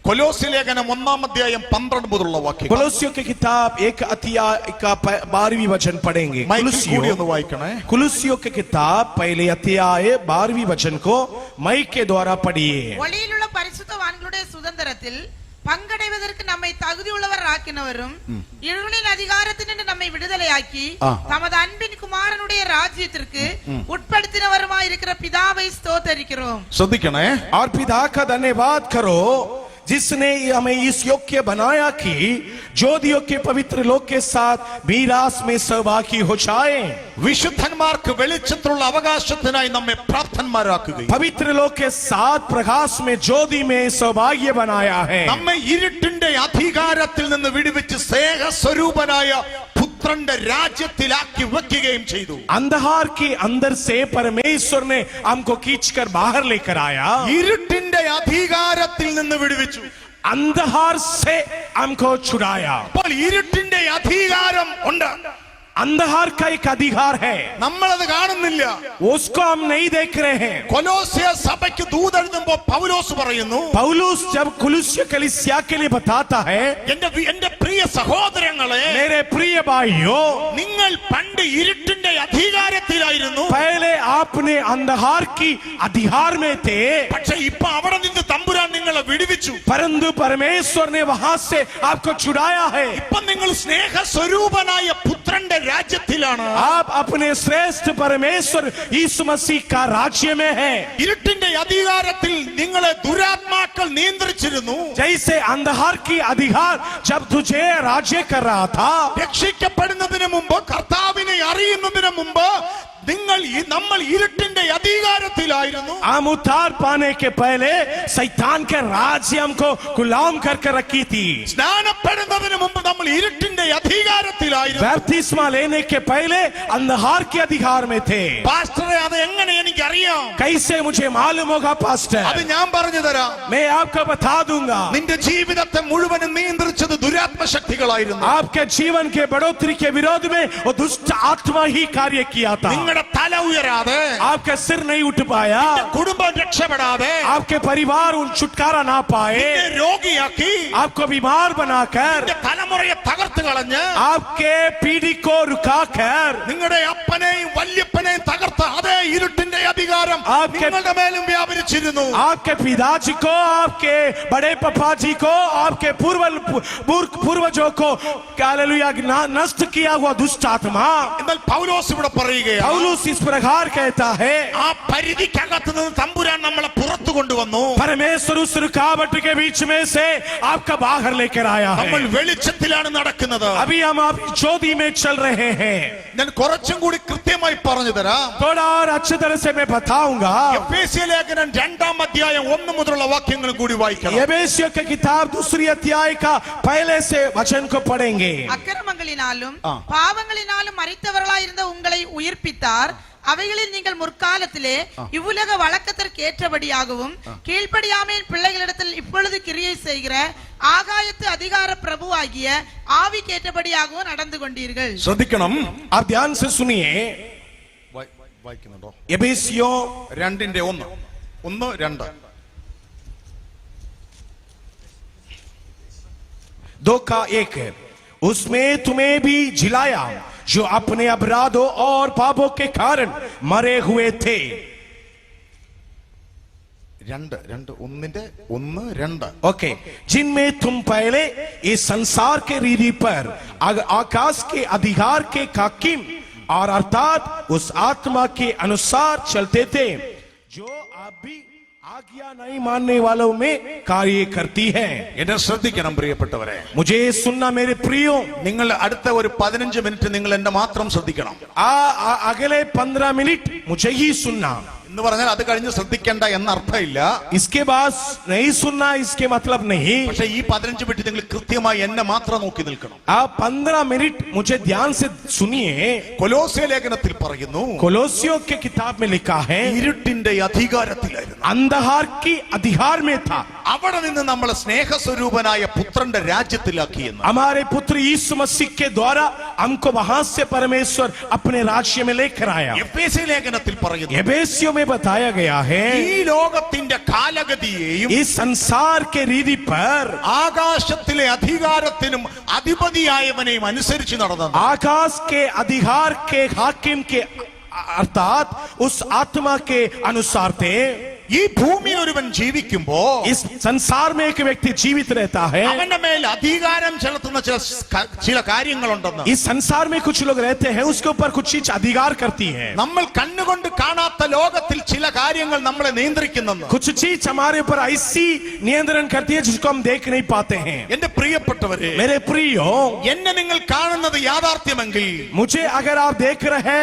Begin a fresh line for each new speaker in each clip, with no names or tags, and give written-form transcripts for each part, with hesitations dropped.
കൊലോസ്യ ലേഖനം 1-ാം അധ്യായം 12 മുതലുള്ള വാക്യം.
कुलुस्सियों की किताब 1 अध्याय का 12वीं वचन पढ़ेंगे. कुलुस्सियों की किताब पहले अध्याय 12वीं वचन को माइक के द्वारा पढ़िए.
ஒளியிலுள்ள பரிசுத்தவான்களுடைய சுதந்திரத்தில் பங்கடைவதற்கு நம்மை தகுதியுள்ளவராக்கினவரும் இருளின் அதிகாரத்தினின்று நம்மை விடுதலையாக்கி தமது அன்பின் குமாரனுடைய ராஜ்யத்திற்கு உட்படுத்தினவருமாயிருக்கிற பிதாவை ஸ்தோத்தரிக்கிறோம்.
ശ്രദ്ധിക്കണേ.
और पिता का धन्यवाद करो जिसने हमें इस योग्य बनाया कि ज्योतियों के पवित्र लोक के साथ मीरास में सहभागी हो जाए.
വിശുദ്ധന്മാർക്ക് വെളിച്ചത്തിലുള്ള അവകാശത്തിനായി നമ്മെ പ്രാപ്തന്മാരാക്കുകയും
पवित्र लोक के साथ प्रकाश में ज्योति में सौभाग्य बनाया है.
നമ്മെ ഇരുട്ടിന്റെ അധികാരത്തിൽ നിന്ന് വിടുവിച്ച് സ്നേഹ സ്വരൂപനായ പുത്രന്റെ രാജ്യത്തിലാക്കി വെക്കുകയും ചെയ്തു.
अंधकार के अंदर से परमेश्वर ने हमको खींचकर बाहर लेकर आया.
ഇരുട്ടിന്റെ അധികാരത്തിൽ നിന്ന് വിടുവിച്ചു.
अंधकार से हमको छुड़ाया.
അപ്പോൾ ഇരുട്ടിന്റെ അധികാരം ഉണ്ട്.
अंधकार का एक अधिकार है,
നമ്മളത് കാണുന്നില്ല.
उसको हम नहीं देख रहे हैं.
കൊലോസ്യ സഭയ്ക്ക് ദൂതെഴുതുമ്പോൾ പൗലോസ് പറയുന്നു,
पौलुस जब कुलुस्सियों कलीसिया के लिए बताता है,
എന്റെ പ്രിയ സഹോദരങ്ങളെ,
मेरे प्रिय भाइयों,
നിങ്ങൾ പണ്ട് ഇരുട്ടിന്റെ അധികാരത്തിലായിരുന്നു.
पहले आपने अंधकार की अधिकार में थे,
പക്ഷെ ഇപ്പൊ അവിടെ നിന്ന് തമ്പുരാൻ നിങ്ങളെ വിടുവിച്ചു.
परंतु परमेश्वर ने वहां से आपको छुड़ाया है.
ഇപ്പൊ നിങ്ങൾ സ്നേഹ സ്വരൂപനായ പുത്രന്റെ രാജ്യത്തിലാണ്.
आप अपने श्रेष्ठ परमेश्वर यीशु मसीह का राज्य में है.
ഇരുട്ടിന്റെ അധികാരത്തിൽ നിങ്ങളെ ദുരാത്മാക്കൾ നിയന്ത്രിച്ചിരുന്നു.
जैसे अंधकार की अधिकार जब तुझे राज्य कर रहा था,
രക്ഷിക്കപ്പെടുന്നതിന് മുമ്പ്, കർത്താവിനെ അറിയുന്നതിന് മുമ്പ് നമ്മൾ ഇരുട്ടിന്റെ അധികാരത്തിലായിരുന്നു.
हम उद्धार पाने के पहले शैतान के राज्य हमको गुलाम करके रखी थी.
സ്നാനപ്പെടുന്നതിന് മുമ്പ് നമ്മൾ ഇരുട്ടിന്റെ അധികാരത്തിലായിരുന്നു.
बपतिस्मा लेने के पहले अंधकार के अधिकार में थे.
പാസ്റ്ററെ, അത് എങ്ങനെ എനിക്കറിയാം?
कैसे मुझे मालूम होगा पास्टर?
അത് ഞാൻ പറഞ്ഞു തരാം.
मैं आपको बता दूंगा.
നിന്റെ ജീവിതത്തെ മുഴുവനും നിയന്ത്രിച്ചത് ദുരാത്മശക്തികളായിരുന്നു.
आपके जीवन के बढ़ोतरी के विरोध में वो दुष्ट आत्मा ही कार्य किया था.
തല ഉയരാതെ,
आपका सिर नहीं उठ पाया,
കുടുംബം രക്ഷപ്പെടാതെ,
आपके परिवार उन छुटकारा ना पाए,
രോഗിയാക്കി,
आपको बीमार बनाकर,
തലമുറയെ തകർത്ത് കളഞ്ഞ്,
आपके पीढ़ी को रुकाकर,
നിങ്ങളുടെ അപ്പനെയും വല്യപ്പനെയും തകർത്ത അതേ ഇരുട്ടിന്റെ അധികാരം നിങ്ങളുടെ മേലും വ്യാപരിച്ചിരുന്നു.
आपके पिताजी को, आपके बड़े पापा जी को, आपके पूर्वजों को हालेलुया नष्ट किया हुआ दुष्ट आत्मा.
എന്നാൽ പൗലോസ് ഇവിടെ പറയുകയാണ്,
पौलुस इस प्रकार कहता है,
ആ പരിധിക്കകത്ത് നിന്ന് തമ്പുരാൻ നമ്മളെ പുറത്തു കൊണ്ടുവന്നു.
परमेश्वर उस रुकावट के बीच में से आपका बाहर लेकर आया है.
നമ്മൾ വെളിച്ചത്തിലാണ് നടക്കുന്നത്.
अभी हम आप ज्योति में चल रहे हैं.
ഞാൻ കുറച്ചും കൂടി കൃത്യമായി പറഞ്ഞു തരാം.
थोड़ा और अच्छी तरह से मैं बताऊंगा.
എഫേസ്യ ലേഖനം 2-ാം അധ്യായം 1 മുതലുള്ള വാക്യങ്ങൾ കൂടി വായിക്കണം.
एफेसियों की किताब 2 अध्याय का पहले से वचन को पढ़ेंगे.
அக்கிரமங்களினாலும் பாவங்களினாலும் மரித்தவர்களாயிருந்த உங்களை உயிர்ப்பித்தார். அவைகளில் நீங்கள் முற்காலத்திலே இவ்வுலக வழக்கத்திற்கு ஏற்றபடியாகவும் கீழ்ப்படியாமையின் பிள்ளைகளிடத்தில் இப்பொழுது கிரியை செய்கிற ஆகாயத்து அதிகார பிரபு ஆகிய ஆவிக்கு ஏற்றபடியாகவும் நடந்து கொண்டீர்கள்.
ശ്രദ്ധിക്കണം.
आप ध्यान से सुनिए.
വായിക്കുന്നുണ്ടോ?
एफेसियों
2:1
2 का 1 है. उसमें तुम्हें भी जिलाया जो अपने अपराधों और पापों के कारण मरे हुए थे.
2:1
ओके. जिनमें तुम पहले इस संसार के रीति पर आकाश के अधिकार के हाकिम और अर्थात उस आत्मा के अनुसार चलते थे जो आप भी आज्ञा नहीं मानने वालों में कार्य करती है.
എന്നെ ശ്രദ്ധിക്കണം പ്രിയപ്പെട്ടവരെ.
मुझे सुनना मेरे प्रियो.
നിങ്ങൾ അടുത്ത ഒരു 15 മിനിറ്റ് നിങ്ങൾ എന്നെ മാത്രം ശ്രദ്ധിക്കണം.
अगले 15 मिनट मुझे ही सुनना.
എന്ന് പറഞ്ഞാൽ അത് കഴിഞ്ഞ് ശ്രദ്ധിക്കേണ്ട എന്ന അർത്ഥമില്ല.
इसके बाद नहीं सुनना इसके मतलब नहीं.
പക്ഷേ ഈ 15 മിനിറ്റ് നിങ്ങൾ കൃത്യമായി എന്നെ മാത്രം നോക്കി നിൽക്കണം.
आप 15 मिनट मुझे ध्यान से सुनिए.
കൊലോസ്യ ലേഖനത്തിൽ പറയുന്നു,
कोलोसियों के किताब में लिखा है,
ഇരുട്ടിന്റെ അധികാരത്തിലായിരുന്നു,
अंधकार की अधिकार में था.
അവിടെ നിന്ന് നമ്മളെ സ്നേഹസ്വരൂപനായ പുത്രന്റെ രാജ്യത്തിലാക്കിയെന്ന്.
हमारे पुत्र यीशु मसीह के द्वारा हमको वहां से परमेश्वर अपने राज्य में लेकर आया.
എഫേസ്യ ലേഖനത്തിൽ പറയുന്നു,
एफेसियों में बताया गया है
ഈ ലോകത്തിന്റെ കാലഗതിയെയും
इस संसार के रीति पर
ആകാശത്തിലെ അധികാരത്തിനും അധിപതിയായവനെയും അനുസരിച്ച് നടന്നത്.
आकाश के अधिकार के हाकिम के अर्थात उस आत्मा के अनुसार थे.
ഈ ഭൂമിയിൽ ഒരുവൻ ജീവിക്കുമ്പോ
इस संसार में एक व्यक्ति जीवित रहता है.
അവന്റെ മേൽ അധികാരം ചെലുത്തുന്ന ചില കാര്യങ്ങളുണ്ടെന്ന്.
इस संसार में कुछ लोग रहते हैं, उसके ऊपर कुछ चीज अधिकार करती है.
നമ്മൾ കണ്ണുകൊണ്ട് കാണാത്ത ലോകത്തിൽ ചില കാര്യങ്ങൾ നമ്മളെ നിയന്ത്രിക്കുന്നെന്ന്.
कुछ चीज हमारे ऊपर ऐसी नियंत्रण करती है जिसको हम देख नहीं पाते हैं.
എന്റെ പ്രിയപ്പെട്ടവരെ,
मेरे प्रियो,
എന്നെ നിങ്ങൾ കാണുന്നത് യാഥാർത്ഥ്യമെങ്കിൽ,
मुझे अगर आप देख रहे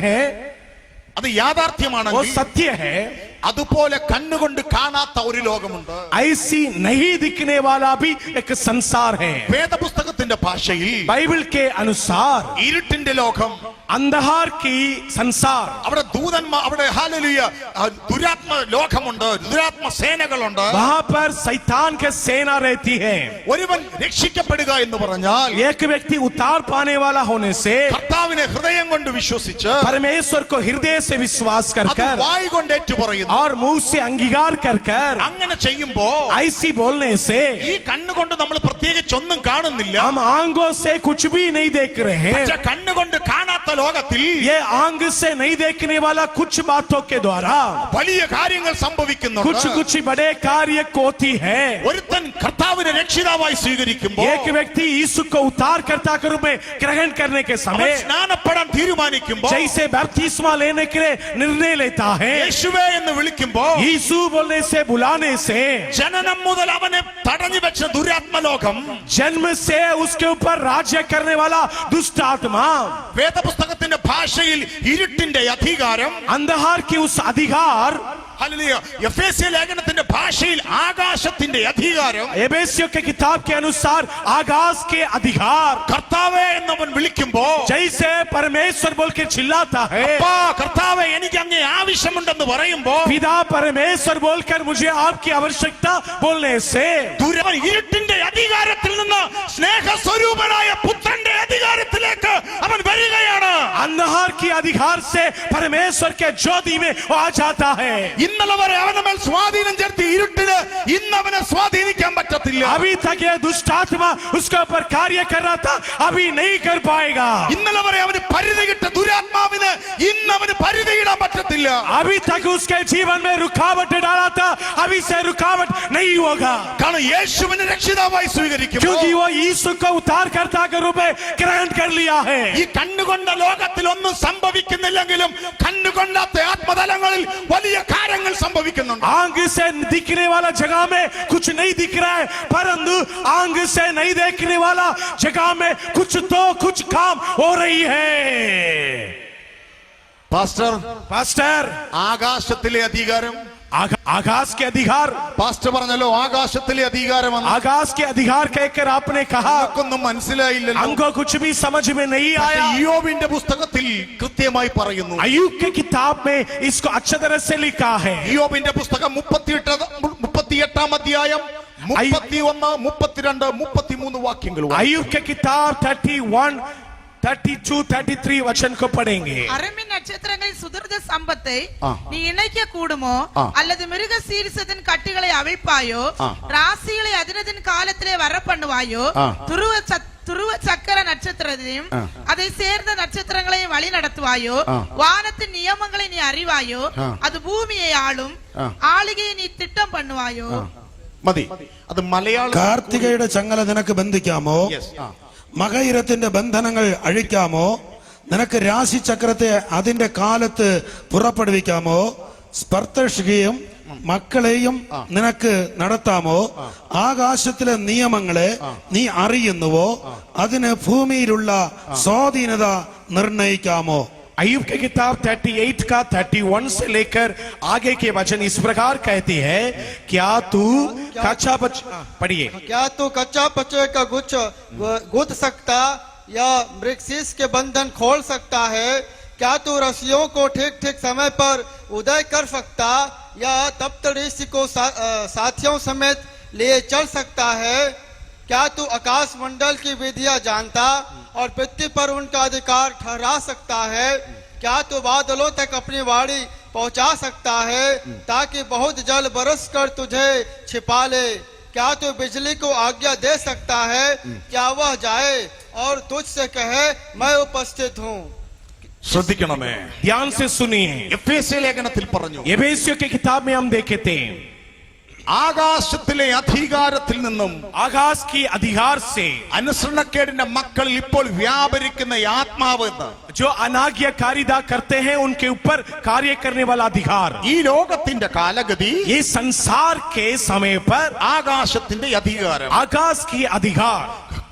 हैं
അത്
वो
യാഥാർത്ഥ്യമാണെങ്കിൽ
सत्य है.
അതുപോലെ കണ്ണുകൊണ്ട് കാണാത്ത ഒരു ലോകമുണ്ട്.
ऐसी नहीं दिखने वाला भी एक संसार है.
വേദപുസ്തകത്തിന്റെ ഭാഷയിൽ
बाइबल के अनुसार
ഇരുട്ടിന്റെ ലോകം,
अंधकार की संसार,
അവിടെ ദൂതന്മാർ, അവിടെ ഹല്ലേലൂയ ദുരാത്മ ലോകമുണ്ട്, ദുരാത്മ സേനകളുണ്ട്.
वहां पर शैतान के सेना रहती है.
ഒരുവൻ രക്ഷിക്കപ്പെടുക എന്ന് പറഞ്ഞാൽ
एक व्यक्ति उतार पाने वाला होने से
കർത്താവിനെ ഹൃദയം കൊണ്ട് വിശ്വസിച്ച്
परमेश्वर को हृदय से विश्वास कर
അത് വായ് കൊണ്ട് ഏറ്റുപറയുന്നു.
और मुंह से अंगीकार कर
അങ്ങനെ ചെയ്യുമ്പോ
ऐसी बोलने से
ഈ കണ്ണുകൊണ്ട് നമ്മൾ പ്രത്യേകിച്ച് ഒന്നും കാണുന്നില്ല.
हम आंखों से कुछ भी नहीं देख रहे हैं.
പക്ഷേ കണ്ണുകൊണ്ട് കാണാത്ത ലോകത്തിൽ
ये आंख से नहीं देखने वाला कुछ बातों के द्वारा
വലിയ കാര്യങ്ങൾ സംഭവിക്കുന്നുണ്ട്.
कुछ बड़े कार्य होती है.
ഒരുത്തൻ കർത്താവിനെ രക്ഷിതാവായി സ്വീകരിക്കുമ്പോൾ
एक व्यक्ति यीशु को उद्धारकर्ता के रूप में ग्रहण करने के
അവൻ
समय
സ്നാനപ്പെടാൻ തീരുമാനിക്കുമ്പോൾ
जैसे बपतिस्मा लेने के लिए निर्णय लेता है,
യേശുവേ എന്ന് വിളിക്കുമ്പോൾ
यीशु बोलने से बुलाने से
ജനനം മുതൽ അവനെ തടഞ്ഞു വെച്ച ദുരാത്മലോകം,
जन्म से उसके ऊपर राज्य करने वाला दुष्ट आत्मा,
വേദപുസ്തകത്തിന്റെ ഭാഷയിൽ ഇരുട്ടിന്റെ അധികാരം,
अंधकार की उस अधिकार,
ഹല്ലേലൂയ എഫേസ്യ ലേഖനത്തിന്റെ ഭാഷയിൽ ആകാശത്തിന്റെ അധികാരം,
एबेसियों के किताब के अनुसार आकाश के अधिकार,
കർത്താവേ എന്നവൻ വിളിക്കുമ്പോൾ
जैसे परमेश्वर बोल के चिल्लाता है,
അപ്പാ കർത്താവേ എനിക്ക് അങ്ങേ ആവശ്യമുണ്ടെന്ന് പറയുമ്പോൾ
पिता परमेश्वर बोलकर मुझे आपकी आवश्यकता बोलने से
ഇരുട്ടിന്റെ അധികാരത്തിൽ നിന്ന് സ്നേഹസ്വരൂപനായ പുത്രന്റെ അധികാരത്തിലേക്ക് അവൻ വരികയാണ്.
अंधकार की अधिकार से परमेश्वर के ज्योति में वो आ जाता है.
ഇന്നലെ വരെ അവന്റെ മേൽ സ്വാധീനം ചെലുത്തി ഇരുട്ടിന് ഇന്ന് അവനെ സ്വാധീനിക്കാൻ പറ്റത്തില്ല.
अभी तक ये दुष्ट आत्मा उसके ऊपर कार्य कर रहा था, अभी नहीं कर पाएगा.
ഇന്നലെ വരെ അവന് പരിധികിട്ട ദുരാത്മാവിന് ഇന്ന് അവന് പരിധിയിടാൻ പറ്റത്തില്ല.
अभी तक उसके जीवन में रुकावट डाला था, अभी से रुकावट नहीं होगा.
കാരണം യേശുവിനെ രക്ഷിതാവായി സ്വീകരിക്കും.
क्योंकि वो यीशु को उद्धारकर्ता के रूप में ग्रहण कर लिया है.
ഈ കണ്ണുകൊണ്ട ലോകത്തിൽ ഒന്നും സംഭവിക്കുന്നില്ലെങ്കിലും കണ്ണുകൊണ്ടാത്ത ആത്മതലങ്ങളിൽ വലിയ കാര്യങ്ങൾ സംഭവിക്കുന്നുണ്ട്.
आंख से दिखने वाला जगह में कुछ नहीं दिख रहा है, परंतु आंख से नहीं देखने वाला जगह में कुछ काम हो रही है. पास्टर,
ആകാശത്തിലെ അധികാരം,
आकाश के अधिकार,
പാസ്റ്റർ പറഞ്ഞല്ലോ ആകാശത്തിലെ അധികാരമെന്ന്.
आकाश के अधिकार कहकर आपने कहा,
നമുക്കൊന്നും മനസ്സിലായില്ലല്ലോ.
हमको कुछ भी समझ में नहीं आया.
ഇയ്യോബിന്റെ പുസ്തകത്തിൽ കൃത്യമായി പറയുന്നു.
अय्यूब की किताब में इसको अच्छी तरह से लिखा है.
ഇയ്യോബിന്റെ പുസ്തകം 38 അധ്യായം 31, 32, 33 വാക്യങ്ങൾ.
अय्यूब के किताब 31, 32, 33 वचन को पढ़ेंगे.
அரமின் நட்சத்திரங்களின் சுதர்த சம்பத்தை நீ இணைக்க கூடுமோ, அல்லது மிருக சீரிசத்தின் கட்டுகளை அவிழ்ப்பாயோ, ராசிகளை அதினதின் காலத்திலே வர பண்ணுவாயோ, துருவ சக்கர நட்சத்திரத்தையும் அதை சேர்ந்த நட்சத்திரங்களையும் வழி நடத்துவாயோ, வானத்தின் நியமங்களை நீ அறிவாயோ, அது பூமியை ஆளும் ஆளுகையை நீ திட்டம் பண்ணுவாயோ.
മതി. അത് മലയാളം.
കാർത്തികയുടെ ചങ്ങല നിനക്ക് ബന്ധിക്കാമോ? മകയിരത്തിന്റെ ബന്ധനങ്ങൾ അഴിക്കാമോ? നിനക്ക് രാശിചക്രത്തെ അതിന്റെ കാലത്ത് പുറപ്പെടുവിക്കാമോ? സ്പർദ്ധഷികയും മക്കളെയും നിനക്ക് നടത്താമോ? ആകാശത്തിലെ നിയമങ്ങളെ നീ അറിയുന്നുവോ? അതിന് ഭൂമിയിലുള്ള സ്വാധീനത നിർണയിക്കാമോ?
अय्यूब की किताब 38 का 31 से लेकर आगे के वचन इस प्रकार कहती है, क्या तू कच्चा पढ़िए,
क्या तू कच्चा पच्चे का गुच्छ गुद सकता या मृगशीष के बंधन खोल सकता है? क्या तू रस्सियों को ठीक ठीक समय पर उदय कर सकता या तप्त ऋषि को साथियों समेत लिए चल सकता है? क्या तू आकाश मंडल की विधियां जानता और पृथ्वी पर उनका अधिकार ठहरा सकता है? क्या तू बादलों तक अपनी वाणी पहुंचा सकता है ताकि बहुत जल बरस कर तुझे छिपा ले? क्या तू बिजली को आज्ञा दे सकता है? क्या वह जाए और तुझसे कहे मैं उपस्थित हूँ?
ശ്രദ്ധിക്കണമേ,
ध्यान से सुनिए।
എഫേസ്യ ലേഖനത്തിൽ പറഞ്ഞു,
एफेसियों की किताब में हम देखे थे
ആകാശത്തിലെ അധികാരത്തിൽ നിന്നും
आकाश की अधिकार से
അനുസരണക്കേടിന്റെ മക്കളിൽ ഇപ്പോൾ വ്യാപരിക്കുന്ന ഈ ആത്മാവ് എന്ന്,
जो अनाज्ञाकारिता करते हैं उनके ऊपर कार्य करने वाला अधिकार,
ഈ ലോകത്തിന്റെ കാലഗതി,
ये संसार के समय पर
ആകാശത്തിന്റെ അധികാരം.
आकाश की अधिकार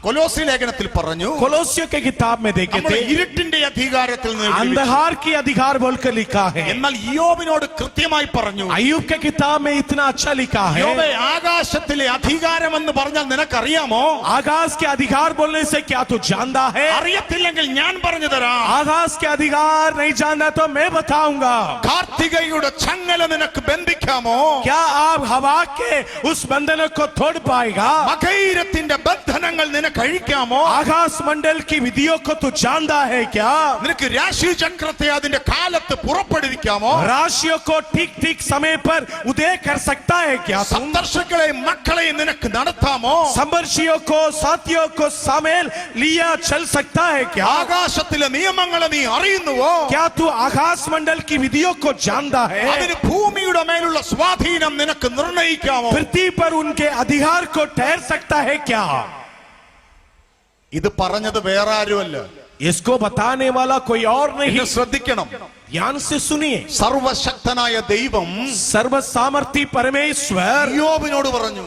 കൊലോസി ലേഖനത്തിൽ പറഞ്ഞു,
कोलोसियों के किताब में देखे
നമ്മൾ
थे
ഇരുട്ടിന്റെ അധികാരത്തിൽ നിന്ന് വിടുവിച്ചു.
अंधकार की अधिकार बोलकर लिखा है।
എന്നാൽ ഇയ്യോബിനോട് കൃത്യമായി പറഞ്ഞു,
अय्यूब के किताब में इतना अच्छा लिखा है,
യോബേ, ആകാശത്തിലെ അധികാരം എന്ന് പറഞ്ഞാൽ നിനക്കറിയാമോ?
आकाश के अधिकार बोलने से क्या तू जानता है?
അറിയത്തില്ലെങ്കിൽ ഞാൻ പറഞ്ഞു തരാം.
आकाश के अधिकार नहीं जानना तो मैं बताऊंगा।
കാർത്തികയുടെ ചങ്ങല നിനക്ക് ബന്ധിക്കാമോ?
क्या आप हवा के उस बंधन को तोड़ पाएगा?
മകൈരത്തിന്റെ ബന്ധനങ്ങൾ നിനക്ക് അഴിക്കാമോ?
आकाश मंडल की विधियों को तू जानता है क्या?
നിനക്ക് രാശി ചക്രത്തെ അതിന്റെ കാലത്ത് പുറപ്പെടുവിക്കാമോ?
राशियों को ठीक ठीक समय पर उदय कर सकता है क्या?
സന്ദർശകളെയും മക്കളെയും നിനക്ക് നടത്താമോ?
संवर्षियों को साथियों को शामिल लिया चल सकता है क्या?
ആകാശത്തിലെ നിയമങ്ങളെ നീ അറിയുന്നുവോ?
क्या तू आकाश मंडल की विधियों को जानता है?
അതിന് ഭൂമിയുടെ മേലുള്ള സ്വാധീനം നിനക്ക് നിർണയിക്കാമോ?
पृथ्वी पर उनके अधिकार को ठहर सकता है क्या?
ഇത് പറഞ്ഞത് വേറെ ആരുമല്ല.
इसको बताने वाला कोई और नहीं।
ഇത് ശ്രദ്ധിക്കണം.
ध्यान से सुनिए।
സർവശക്തനായ ദൈവം
सर्व सामर्थी परमेश्वर
യോബിനോട് പറഞ്ഞു,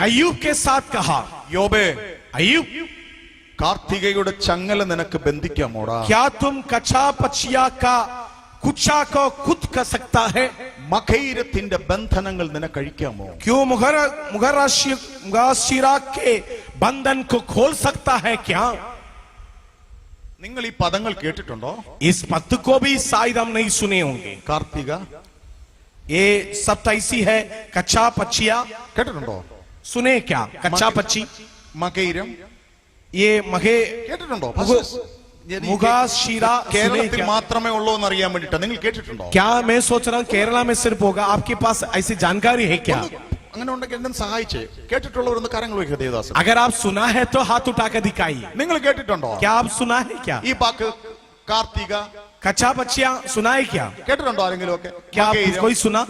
अय्यूब के साथ कहा,
യോബേ,
अय्यूब
കാർത്തികയുടെ ചങ്ങല നിനക്ക് ബന്ധിക്കാമോടാ?
क्या तुम कच्चा पचिया का कुचा को खुद कर सकता है?
മകൈരത്തിന്റെ ബന്ധനങ്ങൾ നിനക്ക് അഴിക്കാമോ?
क्यों मुगराशिरा के बंधन को खोल सकता है क्या?
നിങ്ങൾ ഈ പദങ്ങൾ കേട്ടിട്ടുണ്ടോ?
इस पद को भी शायद हम नहीं सुने होंगे।
കാർത്തിക
ये शब्द ऐसी है, कच्चा पचिया
കേട്ടിട്ടുണ്ടോ?
सुने क्या? कच्चा पची,
മകൈരം
ये मगे
കേട്ടിട്ടുണ്ടോ?
मुगाशिरा सुने
കേരളത്തിൽ
क्या?
മാത്രമേ ഉള്ളൂ എന്ന് അറിയാൻ വേണ്ടിട്ട് നിങ്ങൾ കേട്ടിട്ടുണ്ടോ?
क्या मैं सोच रहा हूँ केरला में सिर्फ होगा? आपके पास ऐसी जानकारी है क्या?
അങ്ങനെ ഉണ്ടെങ്കിൽ എന്നെ സഹായിച്ചേ. കേട്ടിട്ടുള്ളവരൊന്ന് കരങ്ങൾ വയ്ക്കുക ദേവദാസൻ.
अगर आप सुना है तो हाथ उठा कर दिखाइए।
നിങ്ങൾ കേട്ടിട്ടുണ്ടോ?
क्या आप सुना है क्या?
ഈ വാക്ക് കാർത്തിക
कच्चा बच्चिया सुना है क्या?
കേട്ടിട്ടുണ്ടോ ആരെങ്കിലും ഒക്കെ?
क्या आप कोई सुना?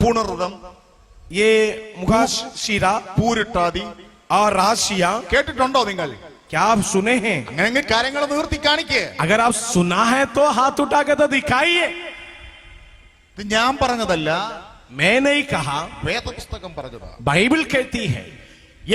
പുണർദം,
ये मुगाशिरा
പൂരിട്ടാതി
और राशिया
കേട്ടിട്ടുണ്ടോ നിങ്ങൾ?
क्या आप सुने हैं?
അങ്ങനെ കാര്യങ്ങൾ നിവർത്തി കാണിക്കേ.
अगर आप सुना है तो हाथ उठा कर तो दिखाइए।
ഇത് ഞാൻ പറഞ്ഞതല്ല,
मैं नहीं कहा,
വേദപുസ്തകം പറഞ്ഞതാ.
बाइबल कहती है।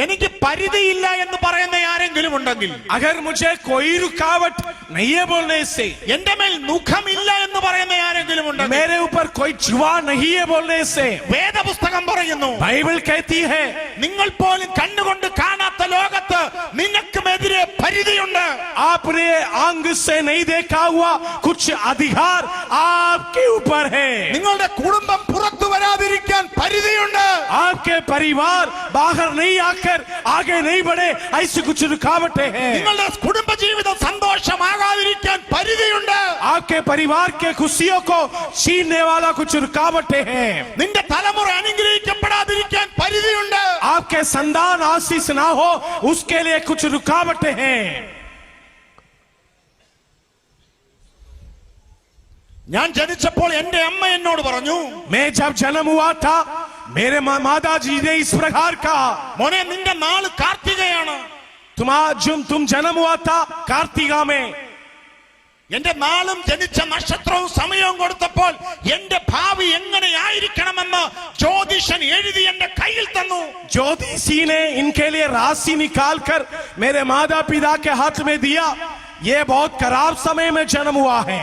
എനിക്ക് പരിധിയില്ല എന്ന് പറയുന്ന ആരെങ്കിലും ഉണ്ടെങ്കിൽ,
अगर मुझे कोई रुकावट नहीं है बोलने से,
എന്റെ മേൽ മുഖമില്ല എന്ന് പറയുന്ന ആരെങ്കിലും ഉണ്ടെങ്കിൽ,
मेरे ऊपर कोई जुआ नहीं है बोलने से,
വേദപുസ്തകം പറയുന്നു,
बाइबल कहती है
നിങ്ങൾ പോലും കണ്ണുകൊണ്ട് കാണാത്ത ലോകത്ത് നിനക്കുമെതിരെ പരിധിയുണ്ട്.
आपने आंग से नहीं देखा हुआ कुछ अधिकार आपके ऊपर है।
നിങ്ങളുടെ കുടുംബം പുറത്തു വരാതിരിക്കാൻ പരിധിയുണ്ട്.
आपके परिवार बाहर नहीं आकर आगे नहीं बढ़े, ऐसी कुछ रुकावटें हैं।
നിങ്ങളുടെ കുടുംബജീവിതം സന്തോഷമാകാതിരിക്കാൻ പരിധിയുണ്ട്.
आपके परिवार के खुशियों को छीनने वाला कुछ रुकावटें हैं।
നിന്റെ തലമുറ അനുഗ്രഹിക്കപ്പെടാതിരിക്കാൻ പരിധിയുണ്ട്.
आपके संतान आशीष ना हो उसके लिए कुछ रुकावटें हैं।
ഞാൻ ജനിച്ചപ്പോൾ എന്റെ അമ്മ എന്നോട് പറഞ്ഞു,
मैं जब जन्म हुआ था मेरे माता जी ने इस प्रकार कहा,
മോനെ നിന്റെ നാള് കാർത്തികയാണ്.
तुम जन्म हुआ था कार्तिका में।
എന്റെ നാളും ജനിച്ച നക്ഷത്രവും സമയവും കൊടുത്തപ്പോൾ എന്റെ ഭാവി എങ്ങനെയായിരിക്കണമെന്ന് ജ്യോതിഷൻ എഴുതി എന്റെ കയ്യിൽ തന്നു.
ज्योतिषी ने इनके लिए राशि निकाल कर मेरे माता पिता के हाथ में दिया। ये बहुत खराब समय में जन्म हुआ है।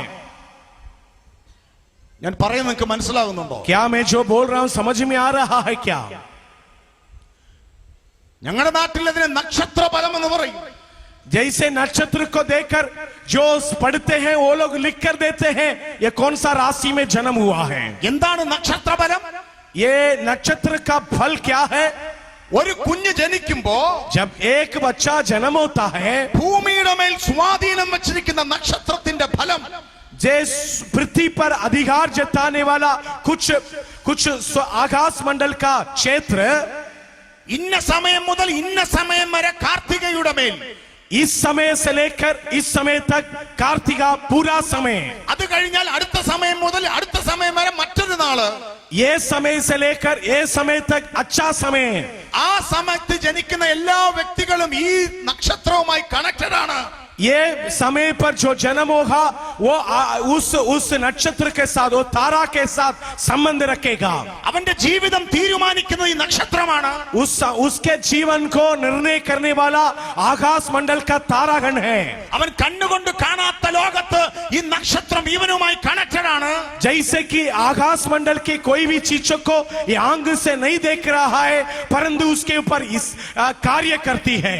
ഞാൻ പറയുന്നത് നിങ്ങൾക്ക് മനസ്സിലാകുന്നുണ്ടോ?
क्या मैं जो बोल रहा हूं समझ में आ रहा है क्या?
ഞങ്ങളുടെ നാട്ടിൽ അതിനെ നക്ഷത്ര ഫലം എന്ന് പറയും.
जैसे नक्षत्र को देखकर जो पढ़ते हैं वो लोग लिख कर देते हैं ये कौन सा राशि में जन्म हुआ है।
എന്താണ് നക്ഷത്ര ഫലം?
ये नक्षत्र का फल क्या है?
ഒരു കുഞ്ഞ് ജനിക്കുമ്പോ
जब एक बच्चा जन्म होता है
ഭൂമിയുടെ മേൽ സ്വാധീനം വെച്ചിരിക്കുന്ന നക്ഷത്രത്തിന്റെ ഫലം
जे पृथ्वी पर अधिकार जताने वाला कुछ आकाश मंडल का क्षेत्र
ഇന്ന സമയം മുതൽ ഇന്ന സമയം വരെ കാർത്തികയുടെ മേൽ,
इस समय से लेकर इस समय तक कार्तिका पूरा समय,
അത് കഴിഞ്ഞാൽ അടുത്ത സമയം മുതൽ അടുത്ത സമയം വരെ മറ്റൊരു നാള്,
ये समय से लेकर ये समय तक अच्छा समय,
ആ സമയത്ത് ജനിക്കുന്ന എല്ലാ വ്യക്തികളും ഈ നക്ഷത്രവുമായി കണക്റ്റഡ് ആണ്.
ये समय पर जो जन्म होगा वो उस नक्षत्र के साथ, वो तारा के साथ संबंध रखेगा.
അവന്റെ ജീവിതം തീരുമാനിക്കുന്നത് ഈ നക്ഷത്രമാണ്.
उसके जीवन को निर्णय करने वाला आकाश मंडल का तारागण है.
അവൻ കണ്ണുകൊണ്ട് കാണാത്ത ലോകത്ത് ഈ നക്ഷത്രം ഇവനുമായി കണക്റ്റഡ് ആണ്.
जैसे कि आकाश मंडल की कोई भी चीजों को ये आंख से नहीं देख रहा है, परंतु उसके ऊपर इस कार्य करती है.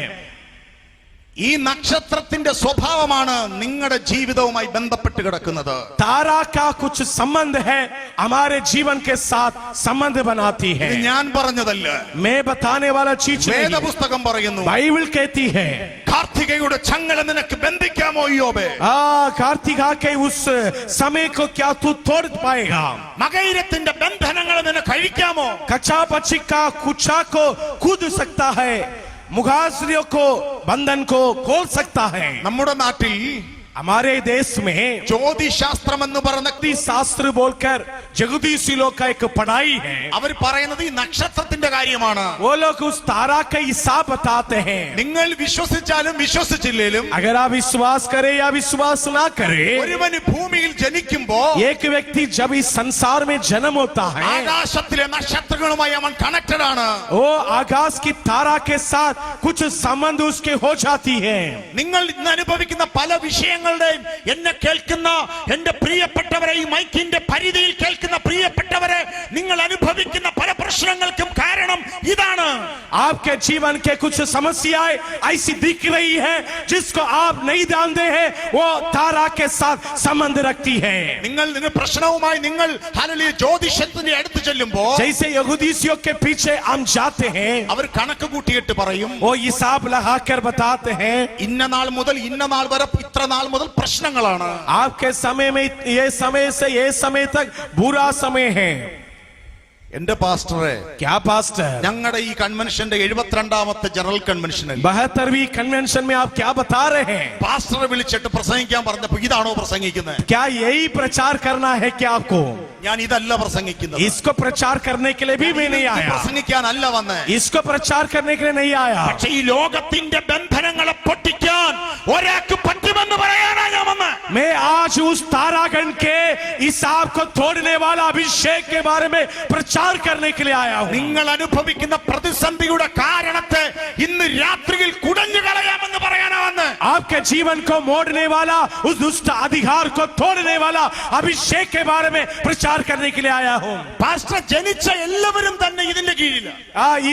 ഈ നക്ഷത്രത്തിന്റെ സ്വഭാവമാണ് നിങ്ങളുടെ ജീവിതവുമായി ബന്ധപ്പെട്ട് കിടക്കുന്നത്.
तारा का कुछ संबंध है, हमारे जीवन के साथ संबंध बनाती है.
ഇത് ഞാൻ പറഞ്ഞതല്ല,
मैं बताने वाला चीज नहीं,
വേദപുസ്തകം പറയുന്നു.
बाइबल कहती है.
കാർത്തികയുടെ ചങ്ങല നിനക്ക് ബന്ധിക്കാമോ യോബേ?
कार्तिका के उस समय को क्या तू तोड़ पाएगा?
മകയിരത്തിന്റെ ബന്ധനങ്ങൾ നിനക്ക് അഴിക്കാമോ?
कच्चा पक्षी का कुचा को कूद सकता है, मुगासरियों को बंधन को खोल सकता है.
നമ്മുടെ നാട്ടിൽ
हमारे देश में
ജ്യോതിശാസ്ത്രം എന്ന് പറഞ്ഞ
शास्त्र बोलकर जगदीशिलों का एक पढ़ाई है.
അവർ പറയുന്നത് ഈ നക്ഷത്രത്തിന്റെ കാര്യമാണ്.
वो लोग उस तारा का हिसाब बताते हैं.
നിങ്ങൾ വിശ്വസിച്ചാലും വിശ്വസിച്ചില്ലേലും
अगर आप विश्वास करें या विश्वास ना करें,
ഒരുവന് ഭൂമിയിൽ ജനിക്കുമ്പോ
एक व्यक्ति जब इस संसार में जन्म होता है,
ആകാശത്തിലെ നക്ഷത്രങ്ങളുമായി അവൻ കണക്റ്റഡ് ആണ്.
वो आकाश की तारा के साथ कुछ संबंध उसके हो जाती है.
നിങ്ങൾ ഇന്ന് അനുഭവിക്കുന്ന പല വിഷയങ്ങളുടെയും എന്നെ കേൾക്കുന്ന എന്റെ പ്രിയപ്പെട്ടവരെ, ഈ മൈക്കിന്റെ പരിധിയിൽ കേൾക്കുന്ന പ്രിയപ്പെട്ടവരെ, നിങ്ങൾ അനുഭവിക്കുന്ന പല പ്രശ്നങ്ങൾക്കും കാരണം ഇതാണ്.
आपके जीवन के कुछ समस्याएं ऐसी दिख रही है जिसको आप नहीं जानते हैं, वो तारा के साथ संबंध रखती है.
നിങ്ങൾ പ്രശ്നവുമായി നിങ്ങൾ ഹല്ലേലൂയ ജ്യോതിഷത്തിന്റെ അടുത്ത് ചെല്ലുമ്പോ
जैसे यहूदियों के पीछे हम जाते हैं,
അവർ കണക്ക് കൂട്ടിയിട്ട് പറയും,
वो हिसाब लगाकर बताते हैं
ഇന്ന നാൾ മുതൽ ഇന്ന നാൾ വരെ ഇത്ര നാൾ മുതൽ പ്രശ്നങ്ങളാണ്.
आपके समय में ये समय से ये समय तक बुरा समय है.
എന്റെ പാസ്റ്ററെ,
क्या पास्टर,
ഞങ്ങളുടെ ഈ കൺവെൻഷന്റെ 72ാമത്തെ ജനറൽ കൺവെൻഷനിൽ
72वीं कन्वेंशन में आप क्या बता रहे हैं?
പാസ്റ്ററെ വിളിച്ചിട്ട് പ്രസംഗിക്കാൻ പറഞ്ഞപ്പോ ഇതാണോ പ്രസംഗിക്കുന്നത്?
क्या यही प्रचार करना है क्या आपको?
ഞാൻ ഇതല്ല പ്രസംഗിക്കുന്നത്.
इसको प्रचार करने के लिए भी मैं नहीं आया,
പ്രസംഗിക്കാനല്ല വന്നേ.
इसको प्रचार करने के लिए नहीं आया.
പക്ഷേ ഈ ലോകത്തിന്റെ ബന്ധനങ്ങളെ പൊട്ടിക്കാൻ ഒരാൾക്ക് പറ്റുമെന്ന് പറയാനാ ഞാൻ വന്നത്.
मैं आज उस तारागण के हिसाब को तोड़ने वाला अभिषेक के बारे में प्रचार करने के लिए आया हूं.
നിങ്ങൾ അനുഭവിക്കുന്ന പ്രതിസന്ധിയുടെ കാരണത്തെ ഇന്ന് രാത്രിയിൽ കുടഞ്ഞു കളയാമെന്ന് പറയാനാ വന്നത്.
आपके जीवन को मोड़ने वाला, उस दुष्ट अधिकार को तोड़ने वाला अभिषेक के बारे में प्रचार करने के लिए आया हूं.
പാസ്റ്റർ, ജനിച്ച എല്ലാവരും തന്നെ ഇതിന്റെ കീഴിലാണ്.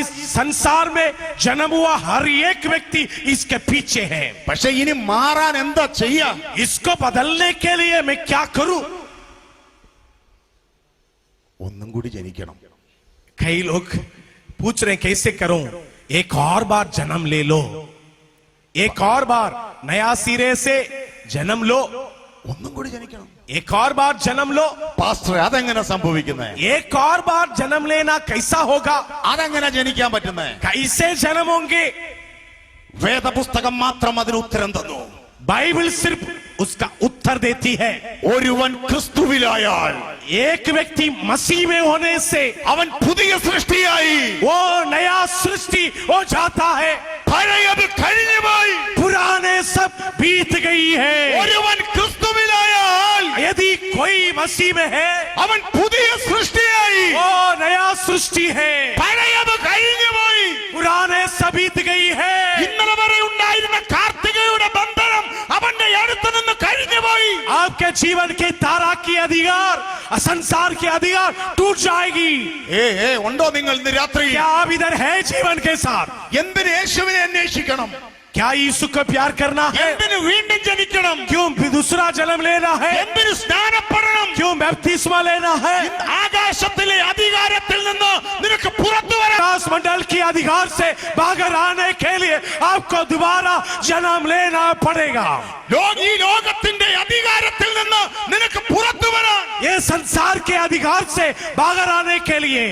इस संसार में जन्म हुआ हर एक व्यक्ति इसके पीछे है.
പക്ഷെ ഇനി മാറാൻ എന്താ ചെയ്യാ?
इसको बदलने के लिए मैं क्या करूं?
ഒന്നും കൂടി ജനിക്കണം.
कई लोग पूछ रहे हैं कैसे करूं? एक और बार जन्म ले लो, एक और बार नया सिरे से जन्म लो,
ഒന്നും കൂടി ജനിക്കണം.
एक और बार जन्म लो.
പാസ്റ്റർ, അതെങ്ങനെ സംഭവിക്കുന്നത്?
एक और बार जन्म लेना कैसा होगा?
അതെങ്ങനെ ജനിക്കാൻ പറ്റുന്നത്?
कैसे जन्म होंगे?
വേദപുസ്തകം മാത്രം അതിന് ഉത്തരം തന്നു.
बाइबल सिर्फ उसका उत्तर देती है.
ഒരുവൻ ക്രിസ്തുവിലായാൽ
एक व्यक्ति मसीह में होने से
അവൻ പുതിയ സൃഷ്ടിയായി.
वो नया सृष्टि हो जाता है.
പഴയത് കഴിഞ്ഞുപോയി.
पुराने सब बीत गई है.
ഒരുവൻ ക്രിസ്തുവിലായാൽ
यदि कोई मसीह में है,
അവൻ പുതിയ സൃഷ്ടിയായി.
वो नया सृष्टि है.
പഴയത് കഴിഞ്ഞുപോയി.
पुराने सब बीत गई है.
ഇന്നലെ വരെ ഉണ്ടായിരുന്ന കാർത്തികയുടെ ബന്ധനം അവന്റെ അടുത്ത് നിന്ന് കഴിഞ്ഞുപോയി.
आपके जीवन के तारा की अधिकार, संसार के अधिकार टूट जाएगी.
ഉണ്ടോ നിങ്ങൾ ഇന്ന് രാത്രി?
क्या आप इधर है जीवन के साथ?
എന്തിന് യേശുവിനെ അന്വേഷിക്കണം?
क्या यीशु को प्यार करना है?
എന്തിന് വീണ്ടും ജനിക്കണം?
क्यों दूसरा जन्म लेना है?
എന്തിന് സ്നാനപ്പെടണം?
क्यों बपतिस्मा लेना है?
ആകാശത്തിലെ അധികാരത്തിൽ നിന്ന് നിനക്ക് പുറത്തു വരാൻ
आकाश मंडल के अधिकार से बाहर आने के लिए आपको दोबारा जन्म लेना पड़ेगा।
ഈ ലോകത്തിന്റെ അധികാരത്തിൽ നിന്ന് നിനക്ക് പുറത്തു വരാൻ
ये संसार के अधिकार से बाहर आने के लिए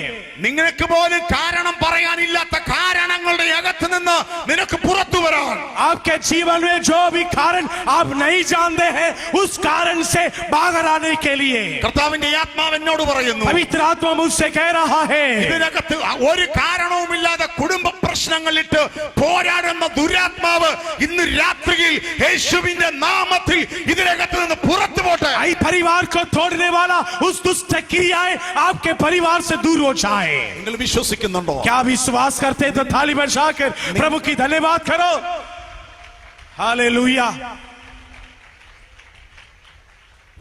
നിങ്ങൾക്ക് പോലും കാരണം പറയാനില്ലാത്ത കാരണങ്ങളുടെ അകത്ത് നിന്ന് നിനക്ക് പുറത്തു വരാൻ
आपके जीवन में जो भी कारण आप नहीं जानते हैं उस कारण से बाहर आने के लिए
കർത്താവിന്റെ ആത്മാവ് എന്നോട് പറയുന്നു,
पवित्र आत्मा मुझसे कह रहा है
ഇതിനകത്ത് ഒരു കാരണവുമില്ലാതെ കുടുംബ പ്രശ്നങ്ങളിട്ട് പോരാടുന്ന ദുരാത്മാവ് ഇന്ന് രാത്രിയിൽ യേശുവിന്റെ നാമത്തിൽ ഇതിനകത്ത് നിന്ന് പുറത്തു പോട്ടെ.
आई परिवार को तोड़ने वाला उस दुष्ट क्रियाएं आपके परिवार से दूर हो जाए।
നിങ്ങൾ വിശ്വസിക്കുന്നുണ്ടോ?
क्या विश्वास करते हैं तो थाली बजाकर प्रभु की धन्यवाद करो। हालेलुया।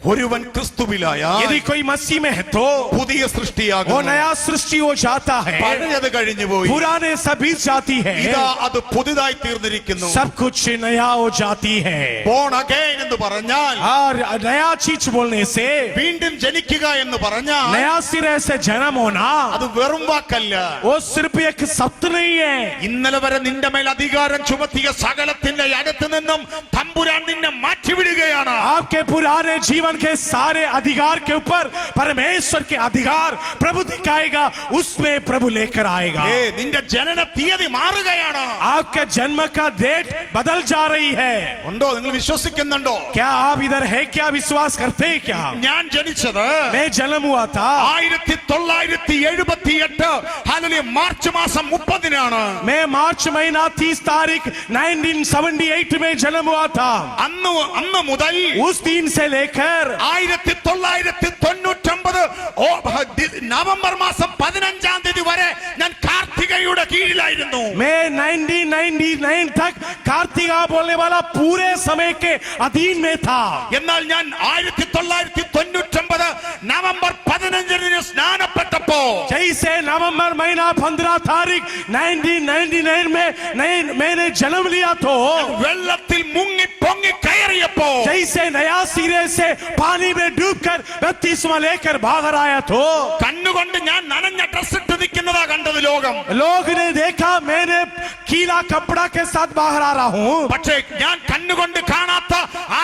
ഒരുവൻ ക്രിസ്തുവിലായാൽ
यदि कोई मसीह में है तो
പുതിയ
वो
സൃഷ്ടിയാകുന്നു.
नया सृष्टि हो जाता है,
പഴയത് കഴിഞ്ഞുപോയി,
पुराने सब बीत जाती है,
ഇതാ അത് പുതുതായി തീർന്നിരിക്കുന്നു.
सब कुछ नया हो जाती है।
ബോൺ അഗൈൻ എന്ന് പറഞ്ഞാൽ,
और नया चीज बोलने से,
വീണ്ടും ജനിക്കുക എന്ന് പറഞ്ഞാൽ
नया सिरे से जन्म होना,
അത് വെറും വാക്കല്ല.
वो सिर्फ एक शब्द नहीं है।
ഇന്നലെ വരെ നിന്റെ മേൽ അധികാരം ചുമത്തിയ സകലത്തിന്റെ അടുത്ത് നിന്നും തമ്പുരാൻ നിന്നെ മാറ്റിവിടുകയാണ്.
आपके पुराने जीवन के सारे अधिकार के ऊपर परमेश्वर के अधिकार प्रभु दिखाएगा, उसमें प्रभु लेकर आएगा।
നിന്റെ ജനന തീയതി മാറുകയാണ്.
आपके जन्म का डेट बदल जा रही है।
ഉണ്ടോ? നിങ്ങൾ വിശ്വസിക്കുന്നുണ്ടോ?
क्या आप इधर है? क्या विश्वास करते हैं? क्या
ഞാൻ ജനിച്ചത്
मैं जन्म हुआ था
1978 ഹല്ലേലൂയ മാർച്ച് മാസം 30-നാണ്.
मैं मार्च महीना 30 तारीख 1978 में जन्म हुआ था।
അന്ന് മുതൽ
उस दिन से लेकर
1999 നവംബർ മാസം 15-ാം തീയതി വരെ ഞാൻ കാർത്തികയുടെ കീഴിലായിരുന്നു.
मैं 1999 तक कार्तिका बोलने वाला पूरे समय के अधीन में था।
എന്നാൽ ഞാൻ 1999 നവംബർ 15-ന് സ്നാനപ്പെട്ടപ്പോ
जैसे नवंबर महीना 15 तारीख 1999 में मैंने जन्म लिया तो
വെള്ളത്തിൽ മുങ്ങി പൊങ്ങി കയറിയപ്പോ
जैसे नया सिरे से पानी में डूबकर बपतिस्मा लेकर बाहर आया तो
കണ്ണുകൊണ്ട് ഞാൻ നനഞ്ഞ ഡ്രസ് ഇട്ട് നിൽക്കുന്നതാ കണ്ടത് ലോകം.
लोग ने देखा मैंने गीला कपड़ा के साथ बाहर आ रहा हूँ।
പക്ഷേ ഞാൻ കണ്ണുകൊണ്ട് കാണാത്ത